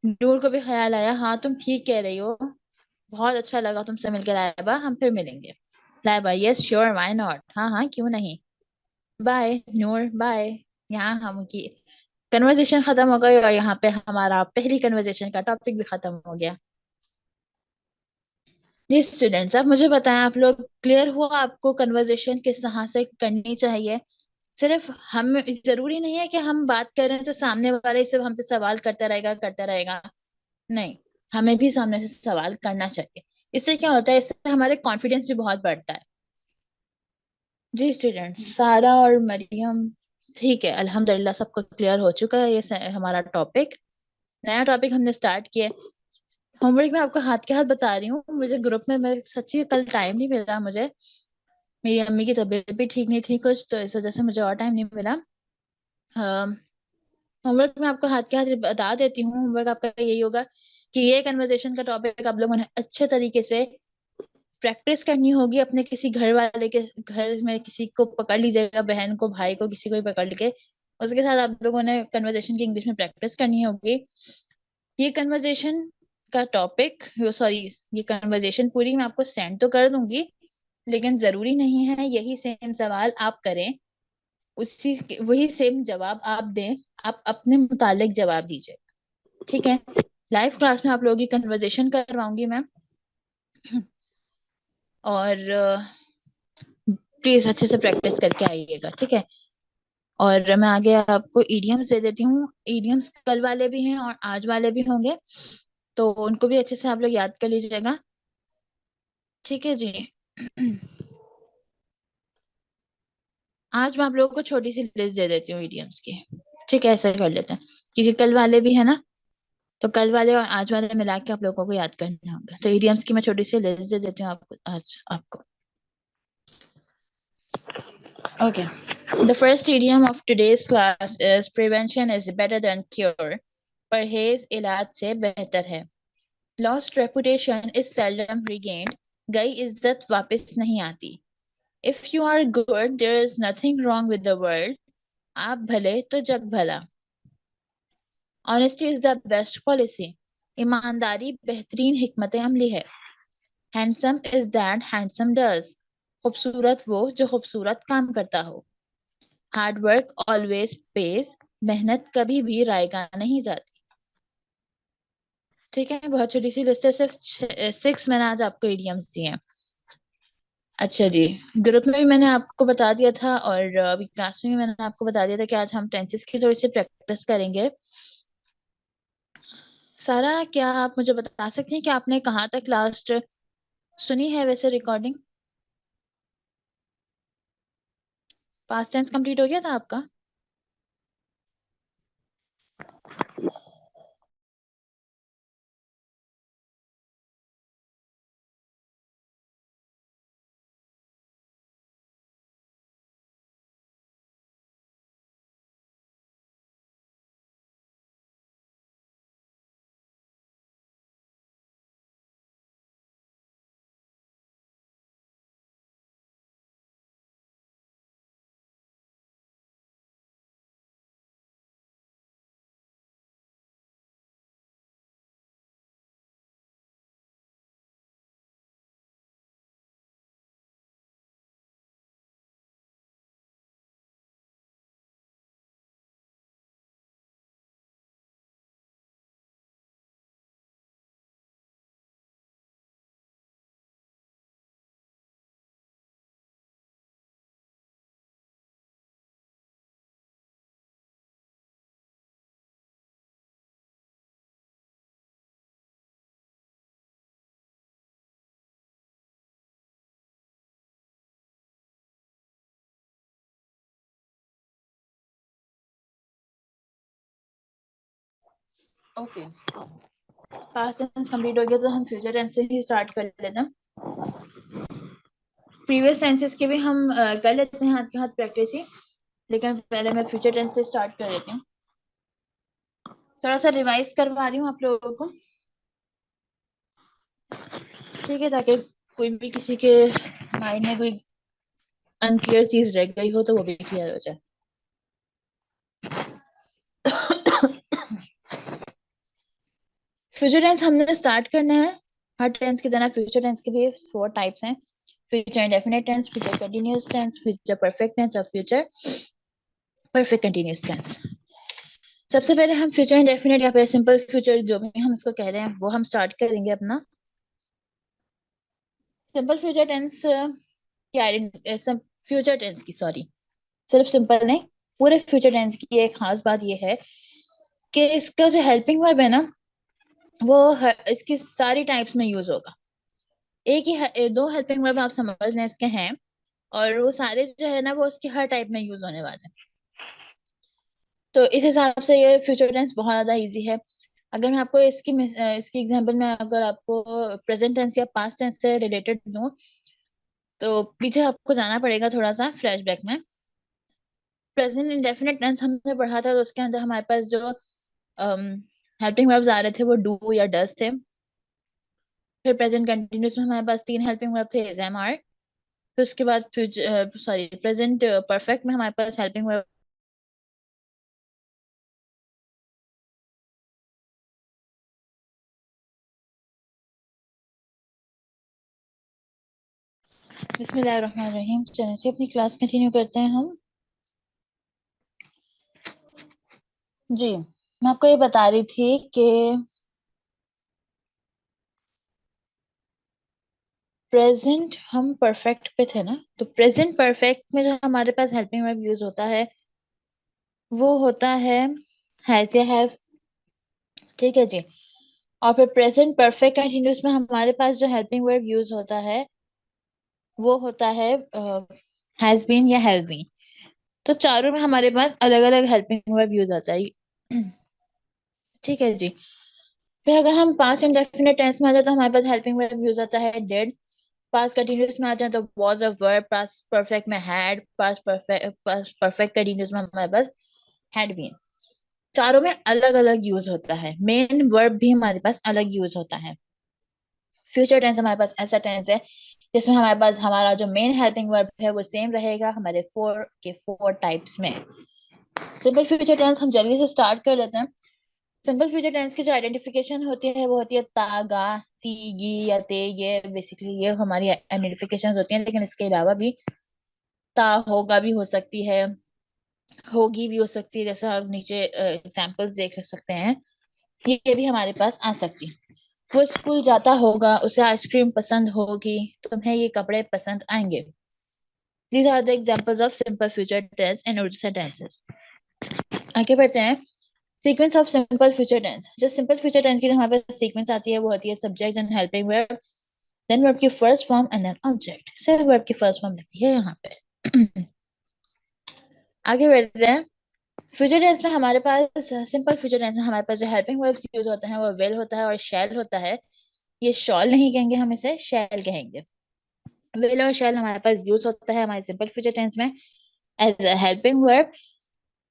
Noor को भी ख्याल आया, हाँ तुम ठीक कह रही हो, बहुत अच्छा लगा तुमसे मिलकर लाइबा, हम फिर मिलेंगे। Laiba, yes sure why not, हाँ हाँ क्यों नहीं। बाय नूर, बाय। यहाँ हम की कन्वर्सेशन खत्म हो गई, और यहाँ पे हमारा पहली कन्वर्सेशन का टॉपिक भी खत्म हो गया। जी स्टूडेंट्स, अब मुझे बताएं, आप लोग क्लियर हुआ आपको कन्वर्सेशन किस तरह से करनी चाहिए? सिर्फ हम, जरूरी नहीं है कि हम बात कर रहे हैं तो सामने वाले सिर्फ हमसे सवाल करता रहेगा। नहीं, हमें भी सामने से सवाल करना चाहिए। इससे क्या होता है, इससे हमारे कॉन्फिडेंस भी बहुत बढ़ता है। जी स्टूडेंट्स, सारा और मरियम, ठीक है अल्हम्दुलिल्लाह सबको क्लियर हो चुका है ये हमारा टॉपिक। नया टॉपिक हमने स्टार्ट किया है। होमवर्क में आपको हाथ के हाथ बता रही हूँ, मुझे ग्रुप में, मेरे सच्ची कल टाइम नहीं मिला मुझे, मेरी अम्मी की तबीयत भी ठीक नहीं थी कुछ, तो इस वजह से मुझे और टाइम नहीं मिला। होमवर्क में आपको हाथ के हाथ बता देती हूँ। होमवर्क आपका यही होगा कि ये कन्वर्सेशन का टॉपिक आप लोगों ने अच्छे तरीके से प्रैक्टिस करनी होगी। अपने किसी घर वाले के घर में किसी को पकड़ लीजिएगा, बहन को, भाई को, किसी को भी पकड़ के उसके साथ आप लोगों ने कन्वर्सेशन की इंग्लिश में प्रैक्टिस करनी होगी। ये कन्वर्सेशन का टॉपिक, सॉरी, ये कन्वर्सेशन पूरी मैं आपको सेंड तो कर दूंगी, लेकिन जरूरी नहीं है यही सेम सवाल आप करें, उसी वही सेम जवाब आप दें। आप अपने मुतालिक जवाब दीजिए, ठीक है? लाइव क्लास में आप लोगों की कन्वर्सेशन करवाऊंगी मैं, और प्लीज अच्छे से प्रैक्टिस करके आइएगा, ठीक है? और मैं आगे आपको इडियम्स दे देती हूँ। इडियम्स कल वाले भी हैं और आज वाले भी होंगे, तो उनको भी अच्छे से आप लोग याद कर लीजिएगा, ठीक है जी? आज मैं आप लोगों को छोटी सी लिस्ट दे देती हूँ इडियम्स की, ठीक है? ऐसा कर लेते हैं, क्योंकि कल वाले भी है ना, तो कल वाले और आज वाले मिला के आप लोगों को याद करना होगा। तो इडियम्स की मैं छोटी सी लिस्ट दे देती हूँ आपको आज आपको। Okay. The first idiom of today's class is prevention is better than cure. परहेज इलाज से बेहतर है। Lost reputation is seldom regained. गई इज्जत वापस नहीं आती। If you are good, there is nothing wrong with the world. आप भले तो जग भला। Honesty is the best policy. ईमानदारी बेहतरीन हिकमत अमली है। Handsome is that handsome does. खूबसूरत वो जो खूबसूरत काम करता हो। Hard work always page. मेहनत कभी भी रायगा नहीं जाती। ठीक है, बहुत छोटी सी लिस्ट है, सिर्फ 6 मैंने आज आपको इडियम्स दिए हैं। अच्छा जी, ग्रुप में भी मैंने आपको बता दिया था, और अभी क्लास में भी मैंने आपको बता दिया था कि आज हम टेंसेस की थोड़ी सी प्रैक्टिस करेंगे। सारा, क्या आप मुझे बता सकती हैं कि आपने कहाँ तक लास्ट सुनी है वैसे रिकॉर्डिंग? पास्ट टेंस कंप्लीट हो गया था आपका? ओके, पास्ट टेंस कंप्लीट हो गया तो हम फ्यूचर टेंस से ही स्टार्ट कर लेते हैं। प्रीवियस टेंसेस के भी हम कर लेते हैं हाथ के हाथ प्रैक्टिस ही, लेकिन पहले मैं फ्यूचर टेंस से स्टार्ट कर देती हूँ। थोड़ा सा रिवाइज करवा रही हूँ आप लोगों को, ठीक है, ताकि कोई भी किसी के माइंड में कोई अनक्लियर चीज रह गई हो तो वो भी क्लियर हो जाए। फ्यूचर टेंस हमने स्टार्ट करना है। हर टेंस की तरह फ्यूचर टेंस के भी 4 टाइप्स हैं। Future indefinite tense, future continuous tense, future perfect tense और फ्यूचर परफेक्ट कंटिन्यूअस टेंस। सबसे पहले हम फ्यूचर इंडेफिनिट या फिर सिंपल फ्यूचर जो भी हम इसको कह रहे हैं वो हम स्टार्ट करेंगे अपना। सिंपल फ्यूचर टेंस की फ्यूचर टेंस की सॉरी सिर्फ सिंपल नहीं, पूरे फ्यूचर टेंस की एक खास बात ये है कि इसका जो हेल्पिंग वर्ब है ना वो इसकी सारी टाइप्स में यूज होगा। एक ही 2 हेल्पिंग वर्ब आप समझ लें इसके हैं, और वो सारे जो है ना वो उसके हर टाइप में यूज होने वाले हैं। तो इस हिसाब से ये फ्यूचर टेंस बहुत ज्यादा इजी है। अगर मैं आपको इसकी एग्जांपल में अगर आपको प्रेजेंट टेंस या पास्ट टेंस से रिलेटेड दूं तो पीछे आपको जाना पड़ेगा थोड़ा सा फ्लैशबैक में। प्रेजेंट इंडेफिनिट टेंस हमने पढ़ा था तो उसके अंदर हमारे पास जो हेल्पिंग वर्ब्स आ रहे थे वो डू या डज थे। फिर प्रेजेंट कंटिन्यूअस में हमारे पास 3 हेल्पिंग वर्ब थे, इज, एम, आर। फिर उसके बाद प्रेजेंट परफेक्ट में हमारे पास हेल्पिंग वर्ब बिस्मिल्लाहिर्रहमानिर्रहीम। चलिए से अपनी क्लास कंटिन्यू करते हैं हम। जी, मैं आपको ये बता रही थी कि प्रेजेंट हम परफेक्ट पे थे ना, तो प्रेजेंट परफेक्ट में जो हमारे पास हेल्पिंग वर्ब यूज होता है वो होता है हैज या हैव, ठीक है जी। और फिर प्रेजेंट परफेक्ट कंटिन्यूअस में हमारे पास जो हेल्पिंग वर्ब यूज होता है वो होता है हैज बीन या हैव बीन। तो चारों में हमारे पास अलग अलग हेल्पिंग वर्ब यूज आता है, ठीक है जी। फिर अगर हम पास्ट इंडेफिनिट टेंस में आ जाए तो हमारे पास हेल्पिंग वर्ब यूज आता है डेड। पास्ट कंटिन्यूअस में आ जाए तो was a verb. Past perfect में हैड। पास्ट परफेक्ट कंटिन्यूअस में हमारे पास हैड बीन। चारों में अलग अलग यूज होता है, मेन वर्ब भी हमारे पास अलग यूज होता है। फ्यूचर टेंस हमारे पास ऐसा टेंस है जिसमें हमारे पास हमारा जो मेन हेल्पिंग वर्ब है वो सेम रहेगा हमारे 4 टाइप्स में। सिंपल फ्यूचर टेंस हम जल्दी से स्टार्ट कर लेते हैं। सिंपल फ्यूचर टेंस की जो आइडेंटिफिकेशन होती है वो होती है ता, गा, ती, गी या ते। ये बेसिकली ये हमारी आइडेंटिफिकेशन होती हैं, लेकिन इसके अलावा भी ता, होगा भी हो सकती है, होगी भी हो सकती है, जैसा आप नीचे एग्जांपल्स देख सकते हैं। ये भी हमारे पास आ सकती है। वो स्कूल जाता होगा, उसे आइसक्रीम पसंद होगी, तुम्हें ये कपड़े पसंद आएंगे। These are the examples of simple future tense and urgent tenses. आगे बढ़ते हैं। Sequence of simple future tense. जो सिंपल फ्यूचर टेंस की जो हमारे पास सीक्वेंस आती है वो होती है subject and helping verb, then verb की first form and then object. सिर्फ वर्ब की फर्स्ट फॉर्म लगती है यहाँ पे। आगे बढ़ते हैं। फ्यूचर टेंस में हमारे पास सिंपल फ्यूचर टेंस में हमारे पास जो हेल्पिंग वर्ब्स यूज होते हैं वो विल होता है और शैल होता है। ये शॉल नहीं कहेंगे, हम इसे शैल कहेंगे। विल और शैल हमारे पास यूज होता है हमारे सिंपल फ्यूचर टेंस में as a helping verb.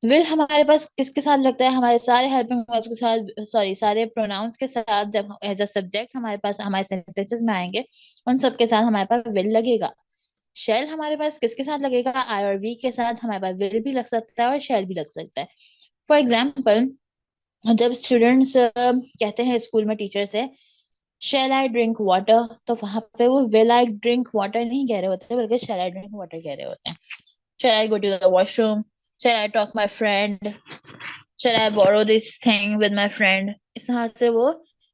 Will हमारे पास किसके साथ लगता है, हमारे सारे हेल्पिंग वर्ब्स के साथ, सॉरी सारे प्रोनाउंस के साथ। जब एज अ सब्जेक्ट हमारे पास हमारे सेंटेंसेस में आएंगे उन सब के साथ हमारे पास विल लगेगा। शेल हमारे पास किसके साथ लगेगा, आई और वी के साथ हमारे पास विल भी लग सकता है और शेल भी लग सकता है। फॉर एग्जाम्पल, जब स्टूडेंट्स कहते हैं स्कूल में टीचर से शेल आई ड्रिंक वाटर, तो वहां पे वो विल आई ड्रिंक वाटर नहीं कह रहे होते बल्कि शेल आई ड्रिंक वाटर कह रहे होते हैं। Shall I go to the washroom, shall I talk my friend, shall I borrow this thing with my friend. इस तरह से वो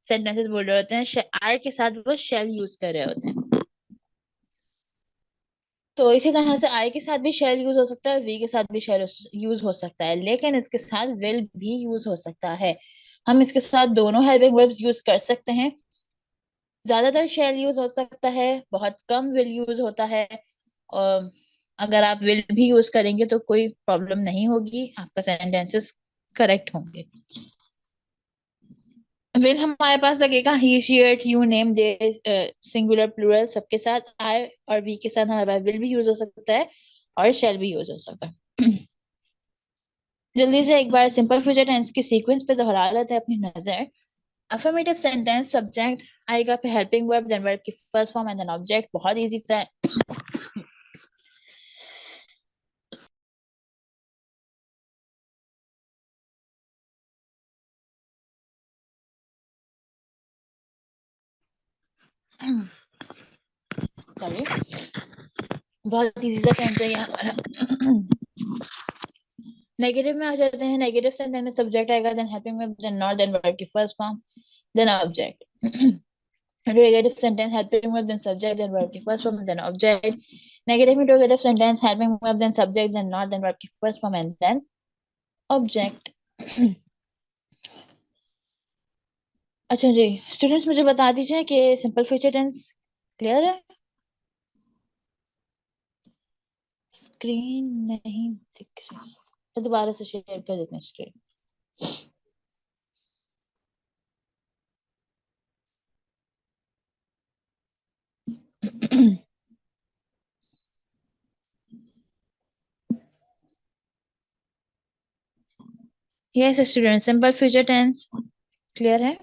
सेंटेंसेस बोल रहे होते हैं, आई के साथ वो शेल यूज कर रहे होते हैं। तो इसी तरह से आई के साथ भी शेल यूज हो सकता है, वी के साथ भी शेल यूज हो सकता है, लेकिन इसके साथ विल भी यूज हो सकता है। हम इसके साथ दोनों हेल्पिंग वर्ब्स यूज कर सकते हैं। ज्यादातर शेल यूज हो सकता है, बहुत कम विल यूज होता है। और अगर आप विल भी यूज करेंगे तो कोई प्रॉब्लम नहीं होगी, आपका सेंटेंसेस करेक्ट होंगे। विल हमारे पास लगेगा he she it you name they, singular plural सबके साथ। आई और वी के साथ हमारे पास विल भी यूज हो सकता है और शैल भी यूज हो सकता है। जल्दी से एक बार सिंपल फ्यूचर टेंस की सीक्वेंस पे दोहरा लेते हैं अपनी नजर। अफर्मेटिव सेंटेंस सब्जेक्ट आएगा, फिर हेल्पिंग वर्ब, देन वर्ब की first form and then object. बहुत इजी सा है। चलिए, बहुत इजी सा टेंस है ये हमारा। नेगेटिव में आ जाते हैं। नेगेटिव सेंटेंस में सब्जेक्ट आएगा, then helping verb, then not, then verb की first form, then object. Interrogative sentence helping verb then subject then verb की first form then object. Negative interrogative sentence helping verb then subject then not then verb की first form and then object. अच्छा जी स्टूडेंट्स, मुझे बता दीजिए कि सिंपल फ्यूचर टेंस क्लियर है? स्क्रीन नहीं दिख रही तो दोबारा से शेयर कर देते हैं screen. Yes student, simple future tense clear है?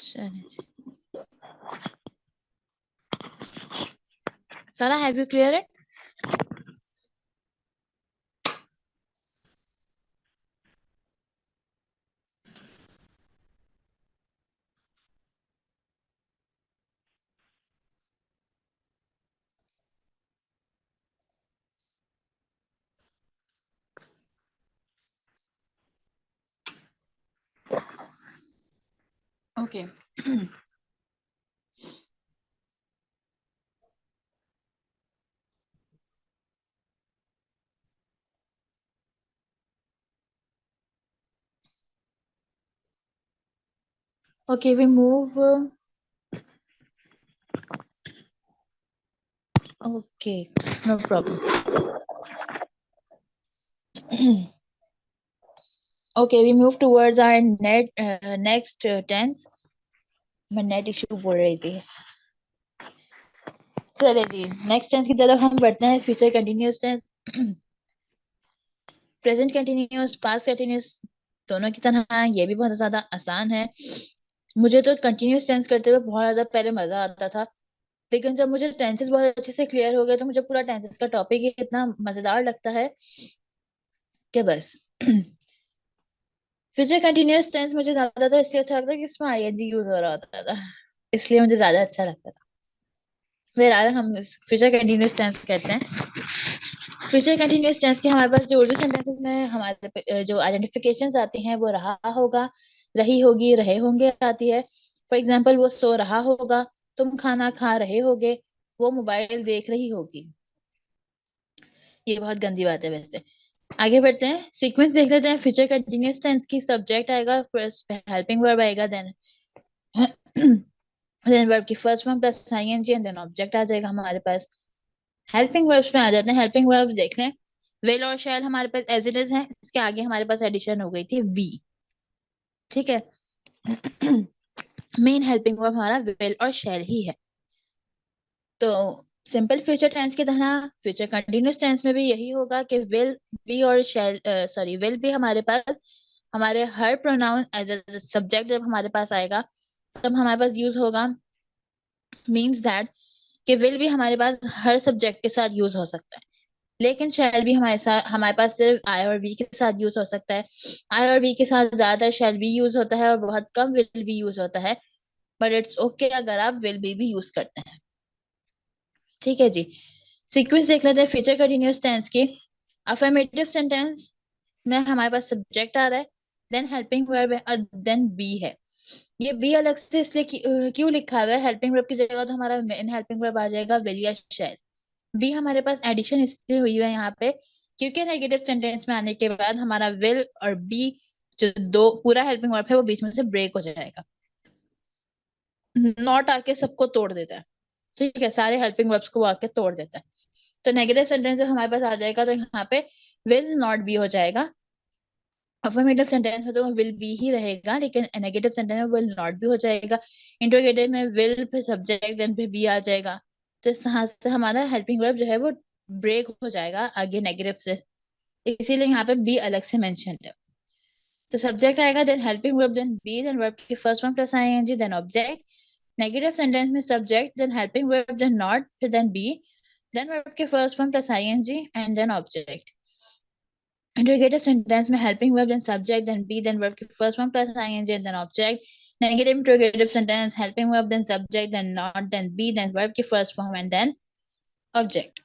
चलिए, सारा हैव यू क्लियर है? Okay. Okay we move. Okay, no problem. Okay, we move towards our next tense. मैं नेट इशू बोल रही थी। चलिए जी, नेक्स्ट टेंस की तरफ हम बढ़ते हैं। Future continuous tense, present continuous, past continuous दोनों की तरह ये भी बहुत ज्यादा आसान है। मुझे तो कंटिन्यूअस टेंस करते हुए बहुत ज्यादा पहले मजा आता था, लेकिन जब मुझे टेंसेस बहुत अच्छे से क्लियर हो गए तो मुझे पूरा टेंसेस का टॉपिक ही इतना मजेदार लगता है कि बस। फ्यूचर कंटिन्यूअस टेंस मुझे ज्यादातर इसलिए अच्छा लगता है कि इसमें आईएनजी यूज हो रहा होता था, इसलिए मुझे ज्यादा अच्छा लगता था। बहरहाल हम फ्यूचर कंटिन्यूअस टेंस कहते हैं। फ्यूचर कंटिन्यूअस टेंस के हमारे पास जो उर्दू सेंटेंसेस में हमारे जो आइडेंटिफिकेशंस आती हैं वो रहा होगा, रही होगी, रहे होंगे आती है। फॉर एग्जांपल, वो सो रहा होगा, तुम खाना खा रहे होगे, वो मोबाइल देख रही होगी। ये बहुत गंदी बात है वैसे। आगे बढ़ते हैं, सीक्वेंस देख लेते हैं। फ्यूचर कंटिन्यूअस टेंस की सब्जेक्ट आएगा, फर्स्ट हेल्पिंग वर्ब आएगा, देन देन वर्ब की first form plus ING and then object आ जाएगा हमारे पास। हेल्पिंग वर्ब्स में आ जाते हैं। हेल्पिंग वर्ब्स देख लें, विल और शैल हमारे पास एज इट इज है, इसके आगे हमारे पास एडिशन हो गई थी वी। ठीक है। मेन हेल्पिंग वर्ब हमारा विल और शैल ही है। तो सिंपल फ्यूचर टेंस की तरह फ्यूचर कंटिन्यूअस टेंस में भी यही होगा कि विल बी और शैल सॉरी विल भी हमारे पास, हमारे हर प्रोनाउन एज अ सब्जेक्ट जब हमारे पास आएगा तब हमारे पास यूज होगा। मीन्स दैट कि विल भी हमारे पास हर सब्जेक्ट के साथ यूज हो सकता है, लेकिन शैल भी हमारे साथ, हमारे पास सिर्फ आई और वी के साथ यूज हो सकता है। आई और वी के साथ ज्यादातर शैल भी यूज होता है और बहुत कम विल भी यूज होता है, बट इट्स ओके अगर आप विल भी यूज करते हैं। ठीक है जी, सीक्वेंस देख लेते हैं फ्यूचर कंटिन्यूअस टेंस की। अफर्मेटिव सेंटेंस में हमारे पास सब्जेक्ट आ रहा है, देन हेल्पिंग वर्ब है और देन बी है। ये बी अलग से इसलिए क्यों लिखा हुआ है? हेल्पिंग वर्ब की जगह तो हमारा मेन हेल्पिंग वर्ब आ जाएगा विल या शैल। बी हमारे पास एडिशन इसलिए हुई है यहाँ पे क्योंकि नेगेटिव सेंटेंस में आने के बाद हमारा विल और बी जो दो पूरा हेल्पिंग वर्ब है वो बीच में से ब्रेक हो जाएगा। नॉट आके सबको तोड़ देता है। ठीक है, सारे हेल्पिंग वर्ब्स को वो आके तोड़ देता है। तो नेगेटिव सेंटेंस जब हमारे पास आ जाएगा तो यहाँ पे विल नॉट बी हो जाएगा, अफर्मेटिव सेंटेंस में तो विल बी ही रहेगा, लेकिन नेगेटिव सेंटेंस में विल नॉट भी हो जाएगा। इंट्रोगेटिव में विल पे सब्जेक्ट देन पे बी आ जाएगा। तो इस तरह से हमारा हेल्पिंग वर्ब जो है वो ब्रेक हो जाएगा आगे नेगेटिव से, इसीलिए यहाँ पे बी अलग से मेंशन है। तो सब्जेक्ट आएगा, then helping verb, then be, then verb की first form plus ING, then object. Negative sentence में subject, then helping verb, then not, फिर देन बी, देन वर्ब के first form plus ING and then object. Interrogative sentence में helping verb then subject then be then verb के first one plus ing and then object. Negative interrogative sentence helping verb then subject then not then be then verb के first form and then object.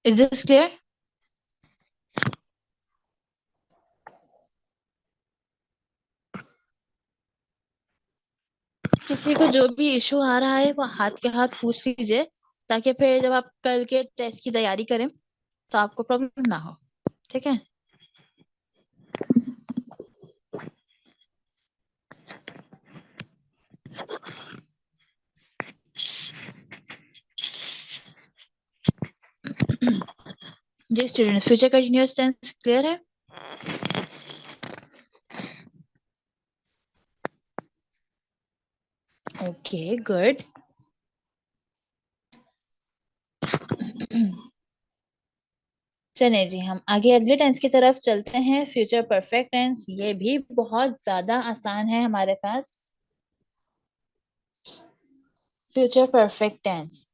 Is this clear? किसी को जो भी इशू आ रहा है वो हाथ के हाथ पूछ लीजिए, ताकि फिर जब आप कल के टेस्ट की तैयारी करें तो आपको प्रॉब्लम ना हो। ठीक है। जी student, future continuous tense clear है? Okay good. चलिए जी, हम आगे अगले टेंस की तरफ चलते हैं। फ्यूचर परफेक्ट टेंस, ये भी बहुत ज्यादा आसान है हमारे पास। Future perfect tense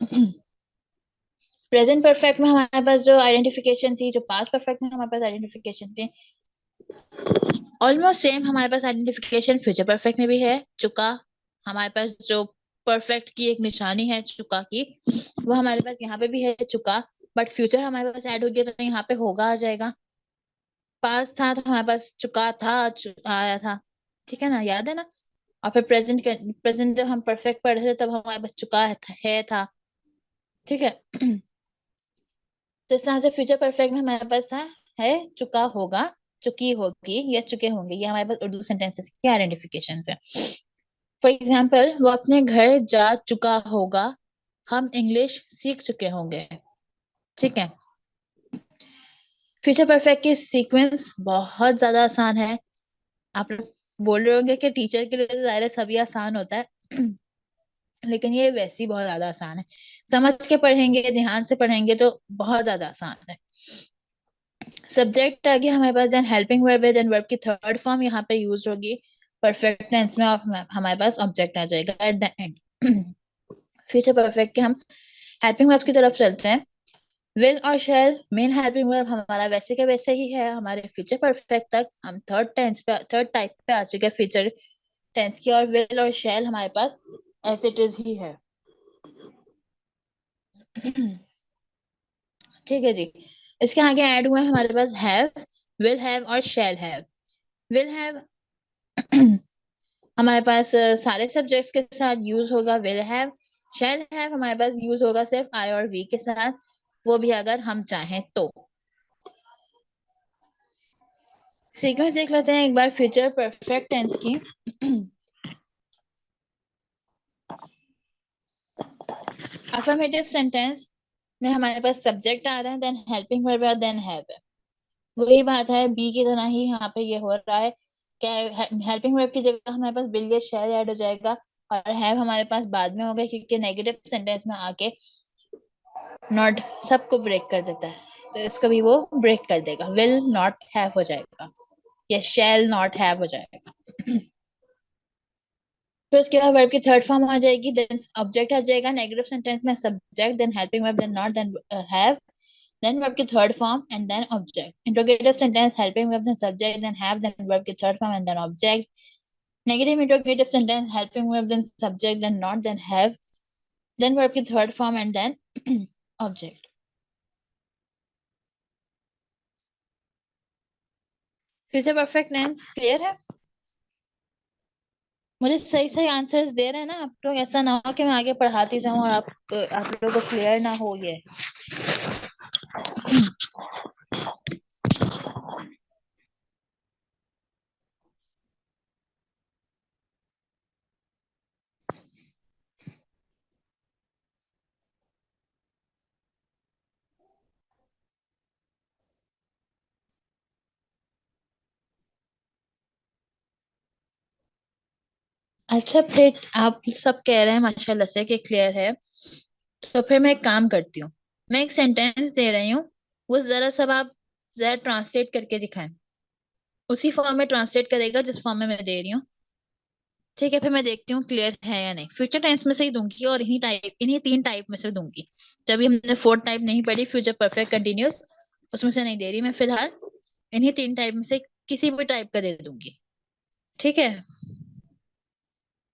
present perfect में हमारे पास जो आइडेंटिफिकेशन थी, जो पास्ट परफेक्ट में हमारे पास आइडेंटिफिकेशन थी, ऑलमोस्ट सेम हमारे पास आइडेंटिफिकेशन फ्यूचर परफेक्ट में भी है। चुका, हमारे पास जो परफेक्ट की एक निशानी है चुका की, वो हमारे पास यहाँ पे भी है चुका, बट फ्यूचर हमारे पास ऐड हो गया तो यहाँ पे होगा आ जाएगा। पास था तो हमारे पास चुका था, आया था। ठीक है ना, याद है ना। और फिर प्रेजेंट जब हम परफेक्ट पढ़ रहे थे तब हमारे पास चुका है था। ठीक है। तो इस तरह से फ्यूचर परफेक्ट में हमारे पास था, है, चुका होगा, चुकी होगी या चुके होंगे। ये हमारे पास उर्दू सेंटेंसेस के आइडेंटिफिकेशन है। फॉर एग्जाम्पल, वो अपने घर जा चुका होगा, हम इंग्लिश सीख चुके होंगे। ठीक है। फ्यूचर परफेक्ट की सीक्वेंस बहुत ज्यादा आसान है। आप लोग बोल रहे होंगे कि टीचर के लिए तो जाहिर है सभी आसान होता है लेकिन ये वैसे ही बहुत ज्यादा आसान है। समझ के पढ़ेंगे, ध्यान से पढ़ेंगे तो बहुत ज्यादा आसान है। सब्जेक्ट आ गया हमारे पास, देन हेल्पिंग वर्ब है, देन वर्ब की थर्ड फॉर्म यहाँ पे यूज होगी परफेक्ट टेंस में, और हमारे पास ऑब्जेक्ट आ जाएगा at the end. Future perfect के हम हेल्पिंग वर्ब की तरफ चलते हैं। विल और शैल मेन हेल्पिंग वर्ब हमारा वैसे के वैसे ही है हमारे फ्यूचर परफेक्ट तक। हम थर्ड टाइप पे आ चुके हैं फ्यूचर टेंस की, और विल और शैल हमारे पास एज इट इज ही है। ठीक है जी। इसके आगे ऐड हुए हमारे पास हैव, विल हैव और शैल हैव। विल हैव हमारे पास सारे सब्जेक्ट्स के साथ यूज होगा विल हैव। शैल हैव हमारे पास यूज होगा सिर्फ आई और वी के साथ, वो भी अगर हम चाहें तो। सीक्वेंस देख लेते हैं एक बार फ्यूचर परफेक्ट टेंस की। अफर्मेटिव सेंटेंस में हमारे पास सब्जेक्ट आ रहा है, देन हेल्पिंग वर्ब है, देन हैव है। वही बात है, बी की तरह ही यहाँ पे ये हो रहा है। क्या हेल्पिंग वर्ब की जगह हमारे पास विल या शैल ऐड हो जाएगा, और हैव हमारे पास बाद में होगा, क्योंकि नेगेटिव सेंटेंस में आके नॉट सबको ब्रेक कर देता है, तो इसको भी वो ब्रेक कर देगा, विल नॉट हैव हो जाएगा या शैल नॉट हैव हो जाएगा। फिर उसके बाद वर्ब की थर्ड फॉर्म आ जाएगी, देन ऑब्जेक्ट आ जाएगा। नेगेटिव सेंटेंस में subject, then helping verb, then not, then have, then verb की third form and then object. Interrogative sentence helping verb then subject then have then verb की third form and then object. Negative interrogative sentence helping verb then subject then not then have then verb की third form and then object. फिर से परफेक्ट टेंस क्लियर है? मुझे सही सही आंसर्स दे रहे हैं ना आप लोग? ऐसा ना हो कि मैं आगे पढ़ाती जाऊं और आप लोगों को क्लियर ना हो ये। अच्छा, फिर आप सब कह रहे हैं माशाल्लाह से कि क्लियर है, तो फिर मैं एक काम करती हूँ, मैं एक सेंटेंस दे रही हूँ, वो जरा सब आप जरा ट्रांसलेट करके दिखाएं, उसी फॉर्म में ट्रांसलेट करेगा जिस फॉर्म में मैं दे रही हूँ। ठीक है, फिर मैं देखती हूँ क्लियर है या नहीं। फ्यूचर टेंस में से ही दूंगी और इन्हीं तीन टाइप में से दूंगी। जब हमने फोर्थ टाइप नहीं पढ़ी, फ्यूचर परफेक्ट कंटिन्यूस, उसमें से नहीं दे रही मैं फिलहाल। इन्हीं तीन टाइप में से किसी भी टाइप का दे दूंगी। ठीक है,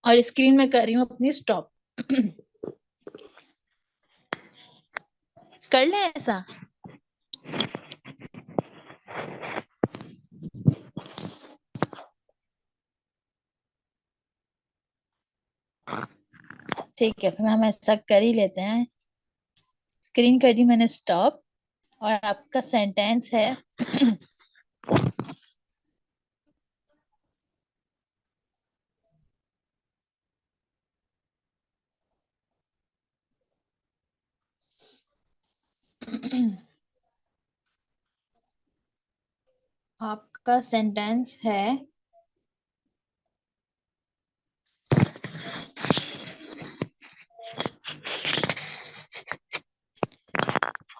और स्क्रीन में कर रही हूँ अपनी स्टॉप। कर ले ऐसा। ठीक है, फिर हम ऐसा कर ही लेते हैं। स्क्रीन कर दी मैंने स्टॉप, और आपका सेंटेंस है आपका सेंटेंस है,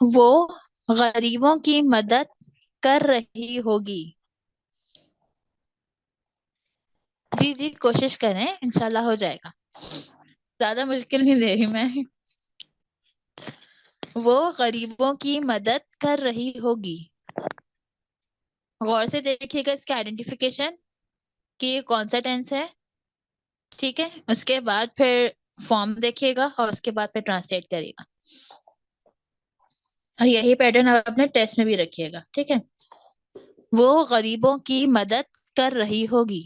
वो गरीबों की मदद कर रही होगी। जी जी, कोशिश करें, इंशाल्लाह हो जाएगा। ज्यादा मुश्किल नहीं दे रही मैं। वो गरीबों की मदद कर रही होगी। गौर से देखिएगा इसका आइडेंटिफिकेशन कि ये कौन सा टेंस है। ठीक है, उसके बाद फिर फॉर्म देखिएगा और उसके बाद फिर ट्रांसलेट करिएगा। और यही पैटर्न आप अपने टेस्ट में भी रखिएगा। ठीक है, वो गरीबों की मदद कर रही होगी।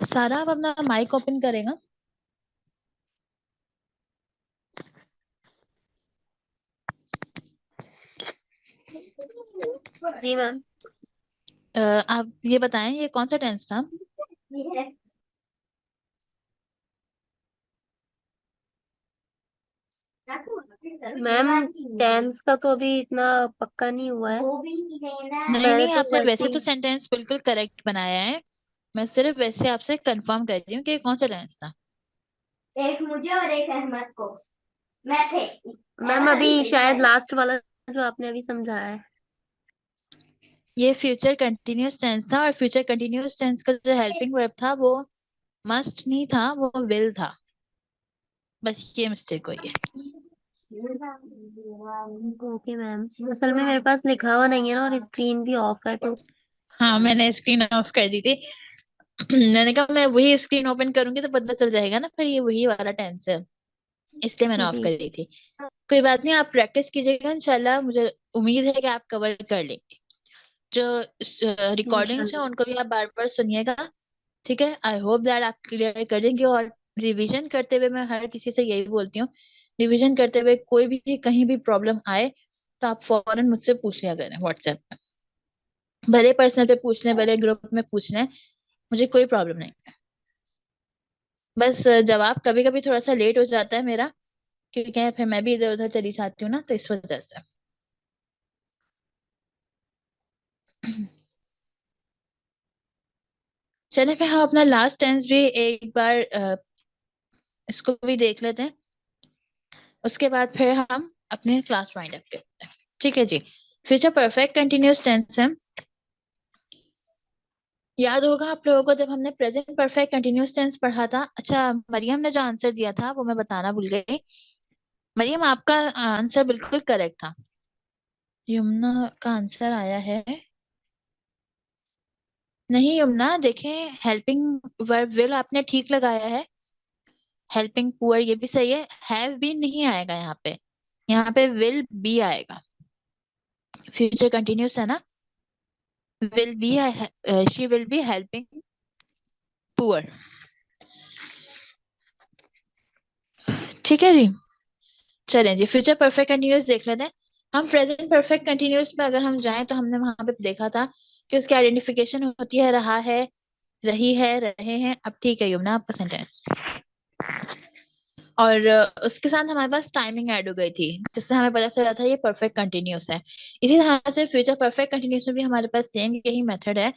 सारा आप अपना माइक ओपन करेगा। जी मैम। आप ये बताएं ये कौन सा टेंस था। मैम टेंस का तो अभी इतना पक्का नहीं हुआ है। नहीं मैंने नहीं, तो आपने वैसे वैसे तो ही सेंटेंस बिल्कुल करेक्ट बनाया है। मैं सिर्फ वैसे आपसे कंफर्म कर रही हूँ कि ये कौन सा टेंस था। एक मुझे और एक अहमद को। मैं थे मैम अभी शायद लास्ट वाला जो आपने अभी समझाया है। ये फ्यूचर कंटिन्यूअस टेंस था, और फ्यूचर कंटिन्यूअस टेंस का जो हेल्पिंग वर्ब था वो मस्ट नहीं था, वो विल था। बस ये मिस्टेक हुई है। ओके मैम, असल में मेरे पास लिखा हुआ नहीं है ना और स्क्रीन भी ऑफ है तो। हाँ, मैंने स्क्रीन ऑफ कर दी थी। मैंने कहा मैं वही स्क्रीन ओपन करूंगी तो पता चल जाएगा ना, फिर ये वही वाला टेंस है, इसलिए मैंने ऑफ जी कर दी थी। कोई बात नहीं, आप प्रैक्टिस कीजिएगा, इंशाल्लाह मुझे उम्मीद है कि आप कवर कर लेंगे। जो रिकॉर्डिंग्स हैं इंशाल्लाह। उनको भी आप बार बार सुनिएगा। ठीक है, आई होप दैट आप क्लियर कर देंगे। और रिवीजन करते हुए मैं हर किसी से यही बोलती हूँ, रिवीजन करते हुए कोई भी कहीं भी प्रॉब्लम आए तो आप फौरन मुझसे पूछ लिया करें व्हाट्सएप पे। भले पर्सनल पे पूछ लें, भले ग्रुप में पूछ लें, मुझे कोई प्रॉब्लम नहीं है। बस जवाब कभी कभी थोड़ा सा लेट हो जाता है मेरा, क्योंकि क्या है, फिर मैं भी इधर उधर चली जाती हूँ ना, तो इस वजह से। चले फिर हम अपना लास्ट टेंस भी एक बार इसको भी देख लेते हैं, उसके बाद फिर हम अपने क्लास वाइंड अप करते हैं। ठीक है जी। फ्यूचर परफेक्ट कंटिन्यूस टेंस है। याद होगा आप लोगों को जब हमने प्रेजेंट परफेक्ट कंटिन्यूस टेंस पढ़ा था। अच्छा, मरियम ने जो आंसर दिया था वो मैं बताना भूल गई। मरियम, आपका आंसर बिल्कुल करेक्ट था। यमुना का आंसर आया है। नहीं यमुना, देखें, हेल्पिंग वर्ब विल आपने ठीक लगाया है। हेल्पिंग पुअर ये भी सही है। हैव बीन नहीं आएगा यहाँ पे, यहाँ पे विल बी आएगा। फ्यूचर कंटिन्यूस है ना। Will be, she will be helping poor. ठीक है जी। चलें जी, फ्यूचर परफेक्ट कंटिन्यूस देख लेते हैं। हम प्रेजेंट परफेक्ट कंटिन्यूस में अगर हम जाएं तो हमने वहां पे देखा था कि उसकी आइडेंटिफिकेशन होती है रहा है, रही है, रहे हैं। अब ठीक है यमुना, आपका सेंटेंस। और उसके साथ हमारे पास टाइमिंग ऐड हो गई थी, जिससे हमें पता चला था ये परफेक्ट कंटिन्यूस है। इसी तरह से फ्यूचर परफेक्ट कंटिन्यूस में भी हमारे पास सेम यही मेथड है।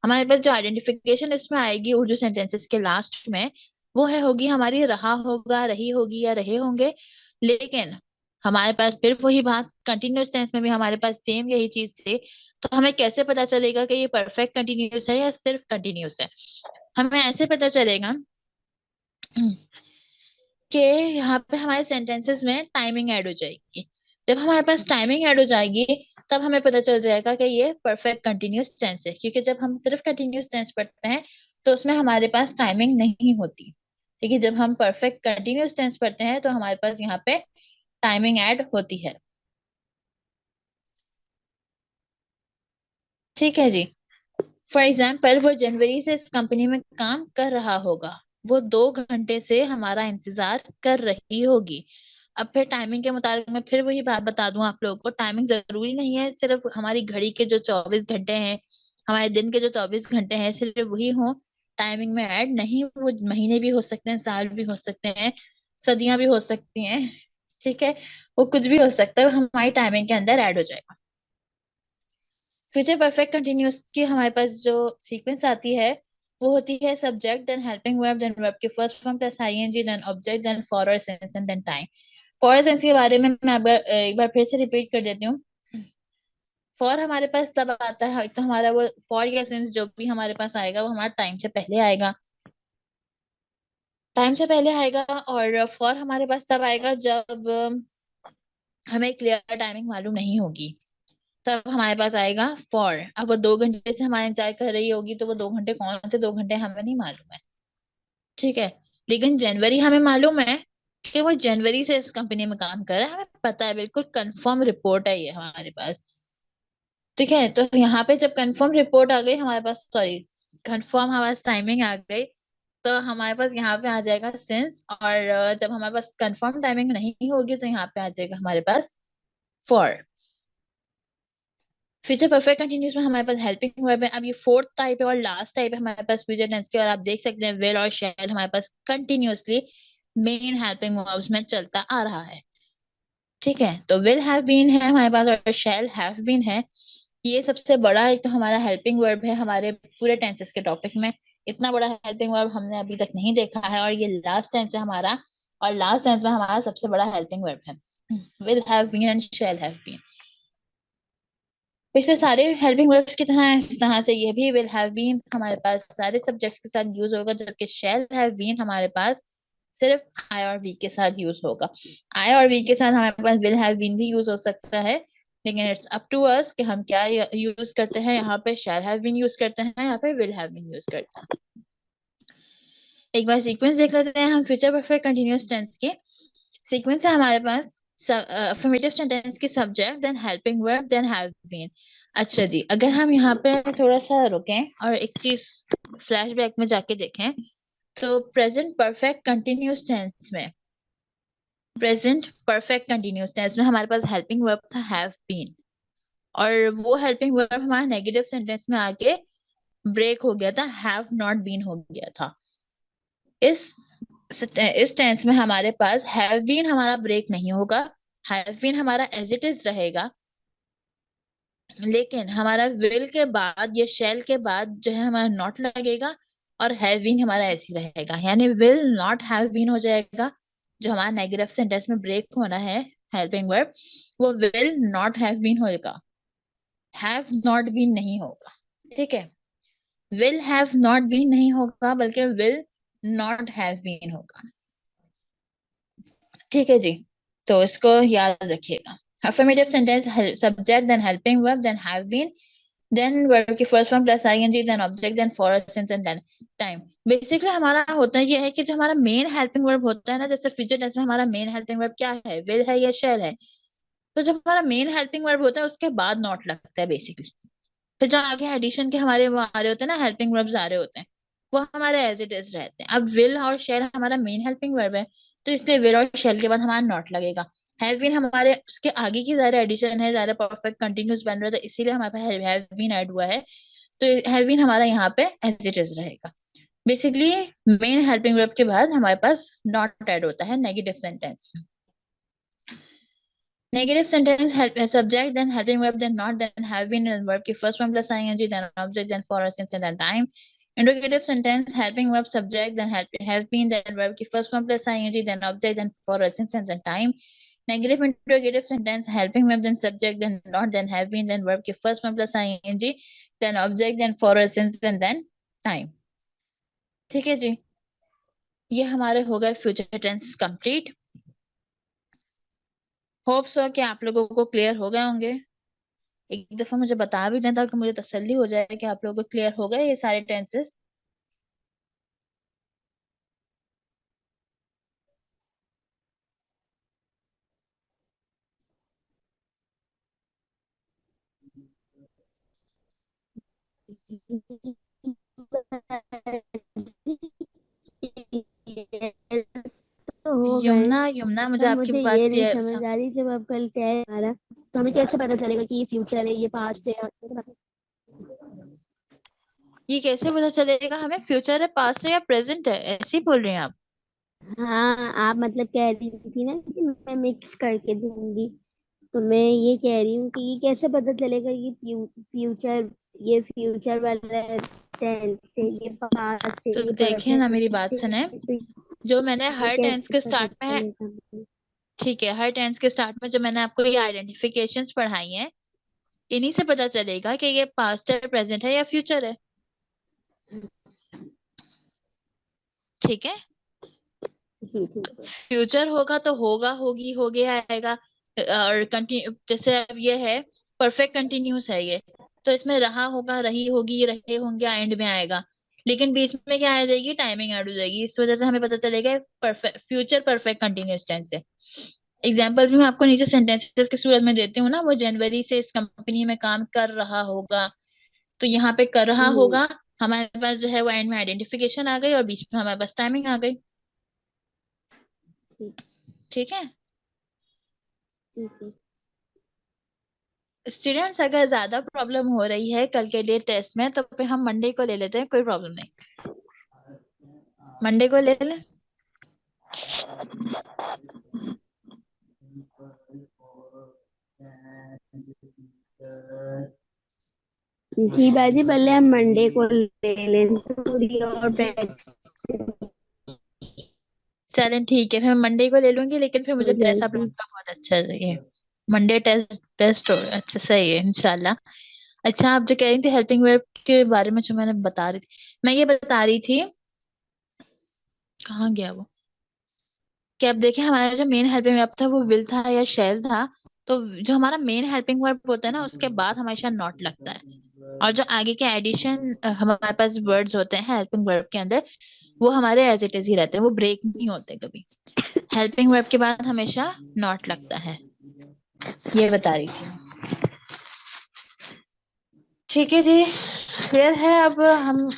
हमारे पास जो आइडेंटिफिकेशन इसमें आएगी उर्दू सेंटेंसेस के लास्ट में, वो है होगी हमारी रहा होगा, रही होगी या रहे होंगे। लेकिन हमारे पास फिर वही बात, कंटिन्यूस टेंस में भी हमारे पास सेम यही चीज थी। तो हमें कैसे पता चलेगा कि ये परफेक्ट कंटिन्यूस है या सिर्फ कंटिन्यूस है? हमें ऐसे पता चलेगा कि यहाँ पे हमारे सेंटेंसेस में टाइमिंग ऐड हो जाएगी। जब हमारे पास टाइमिंग ऐड हो जाएगी, तब हमें पता चल जाएगा कि ये परफेक्ट कंटिन्यूस टेंस है। क्योंकि जब हम सिर्फ कंटिन्यूस टेंस पढ़ते हैं तो उसमें हमारे पास टाइमिंग नहीं होती। ठीक है, जब हम परफेक्ट कंटिन्यूस टेंस पढ़ते हैं तो हमारे पास यहाँ पे टाइमिंग ऐड होती है। ठीक है जी। फॉर एग्जाम्पल, वो जनवरी से इस कंपनी में काम कर रहा होगा। वो 2 घंटे से हमारा इंतजार कर रही होगी। अब फिर टाइमिंग के मुताबिक मैं फिर वही बात बता दूं आप लोगों को, टाइमिंग जरूरी नहीं है सिर्फ हमारी घड़ी के जो 24 घंटे हैं, हमारे दिन के जो 24 घंटे हैं सिर्फ वही हो टाइमिंग में ऐड। नहीं, वो महीने भी हो सकते हैं, साल भी हो सकते हैं, सदियां भी हो सकती हैं। ठीक है, वो कुछ भी हो सकता है, वो हमारी टाइमिंग के अंदर ऐड हो जाएगा। फ्यूचर परफेक्ट कंटिन्यूस की हमारे पास जो सीक्वेंस आती है वो होती है subject, then helping verb, then verb के first form plus ING, then object, then for और since and then time. For since के बारे में मैं एक बार फिर से रिपीट कर देती हूँ। फॉर हमारे पास तब आता है, तो हमारा वो फॉर या सिंस जो भी हमारे पास आएगा वो हमारा टाइम से पहले आएगा, टाइम से पहले आएगा। और फॉर हमारे पास तब आएगा जब हमें क्लियर टाइमिंग मालूम नहीं होगी, तब हमारे पास आएगा फॉर। अब वो 2 घंटे से हमारा इंतजार कर रही होगी, तो वो 2 घंटे कौन से 2 घंटे हमें नहीं मालूम है। ठीक है, लेकिन जनवरी हमें मालूम है कि वो जनवरी से इस कंपनी में काम कर रहा है, हमें पता है, बिल्कुल कंफर्म रिपोर्ट है ये हमारे पास। ठीक है, तो यहाँ पे जब कंफर्म रिपोर्ट आ गई हमारे पास, सॉरी, कंफर्म हमारे पास टाइमिंग आ गई, तो हमारे पास यहाँ पे आ जाएगा सिंस। और जब हमारे पास कंफर्म टाइमिंग नहीं होगी तो यहाँ पे आ जाएगा हमारे पास फॉर। फ्यूचर परफेक्ट कंटिन्यूस में हमारे पास हेल्पिंग वर्ब है। अब ये फोर्थ टाइप है और लास्ट टाइप है हमारे पास फ्यूचर टेंस की, और आप देख सकते हैं विल और शैल हमारे पास कंटिन्यूअसली मेन हेल्पिंग वर्ब्स में चलता आ रहा है। ठीक है, तो विल हैव बीन है हमारे पास और शैल हैव बीन है। ये सबसे बड़ा एक तो हमारा हेल्पिंग वर्ब है हमारे पूरे टेंसेस के टॉपिक में। इतना बड़ा हेल्पिंग वर्ब हमने अभी तक नहीं देखा है, और ये लास्ट टेंस है हमारा, और लास्ट टेंस में हमारा सबसे बड़ा हेल्पिंग वर्ब है। Will have been and shall have been. पिछले सारे हेल्पिंग वर्ब्स की तरह इस तरह से ये भी विल हैव बीन हमारे पास सारे सब्जेक्ट्स के साथ यूज होगा, जबकि शैल हैव बीन हमारे पास सिर्फ आई और वी के साथ यूज होगा। आई और वी के साथ हमारे पास विल हैव बीन भी यूज हो सकता है, लेकिन इट्स अप टू अस कि हम क्या यूज करते हैं। यहाँ पे शैल हैव बीन यूज करते हैं, यहाँ पे विल हैव बीन यूज करते हैं। एक बार सीक्वेंस देख लेते हैं हम फ्यूचर परफेक्ट कंटिन्यूअस टेंस के। सीक्वेंस है हमारे पास अफर्मेटिव सेंटेंस की subject, then helping verb, then have been. अच्छा जी, अगर हम यहाँ पे थोड़ा सा रुकें और एक चीज फ्लैशबैक में जाके देखें, तो प्रेजेंट परफेक्ट कंटिन्यूअस टेंस में, प्रेजेंट परफेक्ट कंटिन्यूअस टेंस में हमारे पास हेल्पिंग वर्ब था हैव बीन, और वो हेल्पिंग वर्ब हमारा नेगेटिव सेंटेंस में आके ब्रेक हो गया था, हैव नॉट बीन हो गया था। इस इस टेंस में हमारे पास हैव बीन हमारा ब्रेक नहीं होगा, हैव बीन हमारा एज इट इज रहेगा, लेकिन हमारा विल के बाद या शैल के बाद जो है हमारा नॉट लगेगा, और हैव बीन हमारा ऐसे ही रहेगा, यानी विल नॉट हैव बीन हो जाएगा। जो हमारा नेगेटिव सेंटेंस में ब्रेक होना है हेल्पिंग वर्ब, वो विल नॉट हैव बीन होगा, हैव नॉट बीन नहीं होगा। ठीक है, विल हैव नॉट बीन नहीं होगा बल्कि विल नॉट हैव बीन होगा। ठीक है जी, तो इसको याद रखिएगा। Affirmative sentence subject then helping verb then have been then verb की first form plus ING then object then for since and then time. Basically हमारा होता है ये है कि जो हमारा मेन हेल्पिंग वर्ब होता है ना, जैसे फ्यूचर टेंस में हमारा मेन हेल्पिंग वर्ब क्या है, विल है या शैल है, तो जब हमारा मेन हेल्पिंग वर्ब होता है उसके बाद नॉट लगता है बेसिकली। फिर जो आगे एडिशन के हमारे वो आ रहे होते हैं ना, हेल्पिंग वर्ब्स आ रहे होते हैं, वो हमारे एज इट इज रहते हैं। अब विल और शेल हमारा मेन हेल्पिंग वर्ब है, तो इसलिए विल और शेल के बाद हमारा नॉट लगेगा। हैव बीन हमारे उसके आगे की ज़्यादा एडिशन है, ज़्यादा परफेक्ट कंटिन्यूस बन रहा है, तो इसीलिए हमारे पास हैव बीन ऐड हुआ है, तो हैव बीन हमारा यहाँ पे एज इट इज रहेगा। बेसिकली मेन हेल्पिंग वर्ब के बाद हमारे पास नॉट ऐड होता है negative sentence. Negative sentence help subject then helping verb then not then have been and verb की first one plus ing then object then for since and then time. Interrogative sentence helping verb subject then have been then verb की first one plus ing then object then for since and then time. Negative interrogative sentence helping verb then subject then not then have been then verb की first one plus ing then object then for since and then time. ठीक है जी, ये हमारे हो गए future tense complete. Hope so कि आप लोगों को क्लियर हो गए होंगे। एक दफा मुझे बता भी दें ताकि मुझे तसल्ली हो जाए कि आप लोगों को क्लियर हो गए ये सारे टेंसेस। तो हो गए, यमुना यमुना मुझे पर आपकी मुझे बात ये नहीं क्लियर समझ आ रही, जब अब कल क्या है हमारा, तो हमें कैसे पता चलेगा कि ये फ्यूचर है, ये पास्ट है, और कैसे पता? ये कैसे पता चलेगा हमें फ्यूचर है पास्ट है या प्रेजेंट है, ऐसे ही बोल रहे हैं आप? हाँ, आप मतलब कह रही थी ना कि मैं मिक्स करके दूंगी, तो मैं ये कह रही हूँ कि ये कैसे पता चलेगा ये फ्यूचर, ये फ्यूचर वाला टेंस है, ये पास्ट है, तो ये देखिए ना, मेरी बात प्रेजेंट सुने, है, तो जो मैंने ये हर टेंस कैसे के पता स्टार्ट में, चलेगा मुझे? ठीक है, हर टेंस के स्टार्ट में जो मैंने आपको ये आइडेंटिफिकेशंस पढ़ाई हैं, इन्हीं से पता चलेगा कि ये पास्ट है, प्रेजेंट है या फ्यूचर है। ठीक है, जी ठीक है। फ्यूचर होगा तो होगा, होगी, हो गया, आएगा, और कंटिन्यू, जैसे अब ये है परफेक्ट कंटिन्यूस है ये, तो इसमें रहा होगा, रही होगी, रहे होंगे एंड में आएगा, लेकिन बीच में क्या आ जाएगी, टाइमिंग ऐड हो जाएगी, इस वजह से हमें पता चलेगा perfect future perfect continuous tense है। एग्जाम्पल्स भी मैं आपको नीचे सेंटेंसेस की सूरत में देती हूँ ना, वो जनवरी से इस कंपनी में काम कर रहा होगा, तो यहाँ पे कर रहा हम्म, होगा हमारे पास जो है वो एंड में आइडेंटिफिकेशन आ गई, और बीच में हमारे पास टाइमिंग आ गई। ठीक ठीक है ठीक है। स्टूडेंट्स, अगर ज्यादा प्रॉब्लम हो रही है कल के लिए टेस्ट में, तो फिर हम मंडे को ले लेते हैं, कोई प्रॉब्लम नहीं, मंडे को ले लें। जी बाजी, पहले हम मंडे को ले लें थोड़ी और जी प्रैक्टिस चलें, ठीक है, फिर मैं मंडे को ले लूंगी, लेकिन फिर हो मुझे टेस्ट आप जाएगी। लोगों का बहुत अच्छा चाहिए। मंडे टेस्ट टेस्ट हो अच्छा, सही है इंशाल्लाह। अच्छा, आप जो कह रही थी हेल्पिंग वर्ब के बारे में, जो मैंने बता रही थी, मैं ये बता रही थी, कहाँ गया वो, कि अब देखिए हमारा जो मेन हेल्पिंग वर्ब था वो विल था या शैल था, तो जो हमारा मेन हेल्पिंग वर्ब होता है ना, उसके बाद हमेशा नॉट लगता है, और जो आगे के एडिशन हमारे पास वर्ड्स होते हैं हेल्पिंग वर्ब के अंदर, वो हमारे एज इट इज ही रहते हैं, वो ब्रेक नहीं होते कभी। हेल्पिंग वर्ब के बाद हमेशा नॉट लगता है, ये बता रही थी। ठीक है जी, क्लियर है। अब हम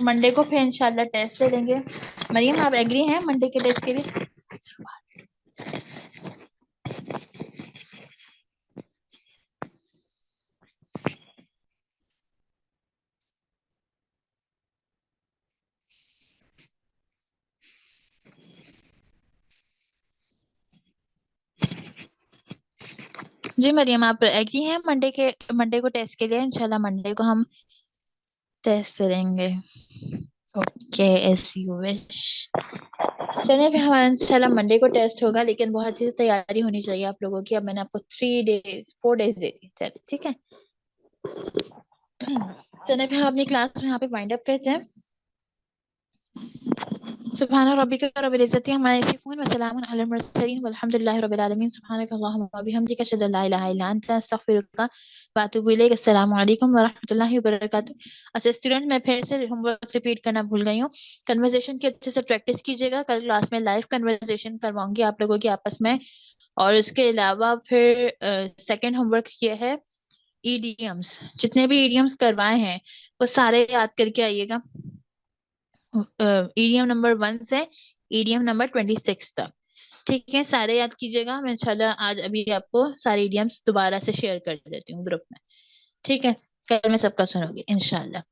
मंडे को फिर इंशाल्लाह टेस्ट ले लेंगे। मरियम, आप एग्री हैं मंडे के टेस्ट के लिए? जी मरियम, आप एग्री हैं मंडे को टेस्ट के लिए? इंशाल्लाह मंडे को हम टेस्ट करेंगे। Okay, S U wish. चलिए फिर हमारा इंशाल्लाह मंडे को टेस्ट होगा, लेकिन बहुत अच्छी से तैयारी होनी चाहिए आप लोगों की। अब मैंने आपको 4 डेज दे दी। चलिए ठीक है। चलिए फिर हम अपनी क्लास में यहाँ पे वाइंड अप करते हैं। सुभान रब्बिका रब्बिल इज्जति अम्मा यसिफून व सलामुन अलल मुरसलीन वल्हम्दुलिल्लाहि रब्बिल आलमीन। सुब्हानक अल्लाहुम्मा व बिहम्दिका अशहदु अल्ला इलाहा इल्ला अंता अस्तगफिरुका व अतूबु इलैक। अस्सलामु अलैकुम व रहमतुल्लाहि व बरकातुहू। अच्छा स्टूडेंट, मैं फिर से होमवर्क रिपीट करना भूल गई हूँ। कन्वर्सेशन की अच्छे से प्रैक्टिस कीजिएगा। कल क्लास में लाइव कन्वर्सेशन करवाऊंगी आप लोगों की आपस में। और इसके अलावा फिर सेकंड होमवर्क ये है, ईडीएम्स। जितने भी ईडीएम्स करवाए हैं वो सारे याद करके आइएगा। ईडीएम नंबर 1 से ईडीएम नंबर 26 तक। ठीक है, सारे याद कीजिएगा। मैं इंशाल्लाह आज अभी आपको सारे ईडीएम्स दोबारा से शेयर कर देती हूँ ग्रुप में। ठीक है, कल मैं सबका सुनूंगी इंशाल्लाह।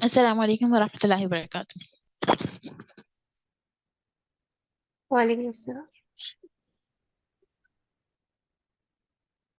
अस्सलाम वालेकुम वरहमतुल्लाहि वबरकातुहू। वालेकुम अस्सलाम।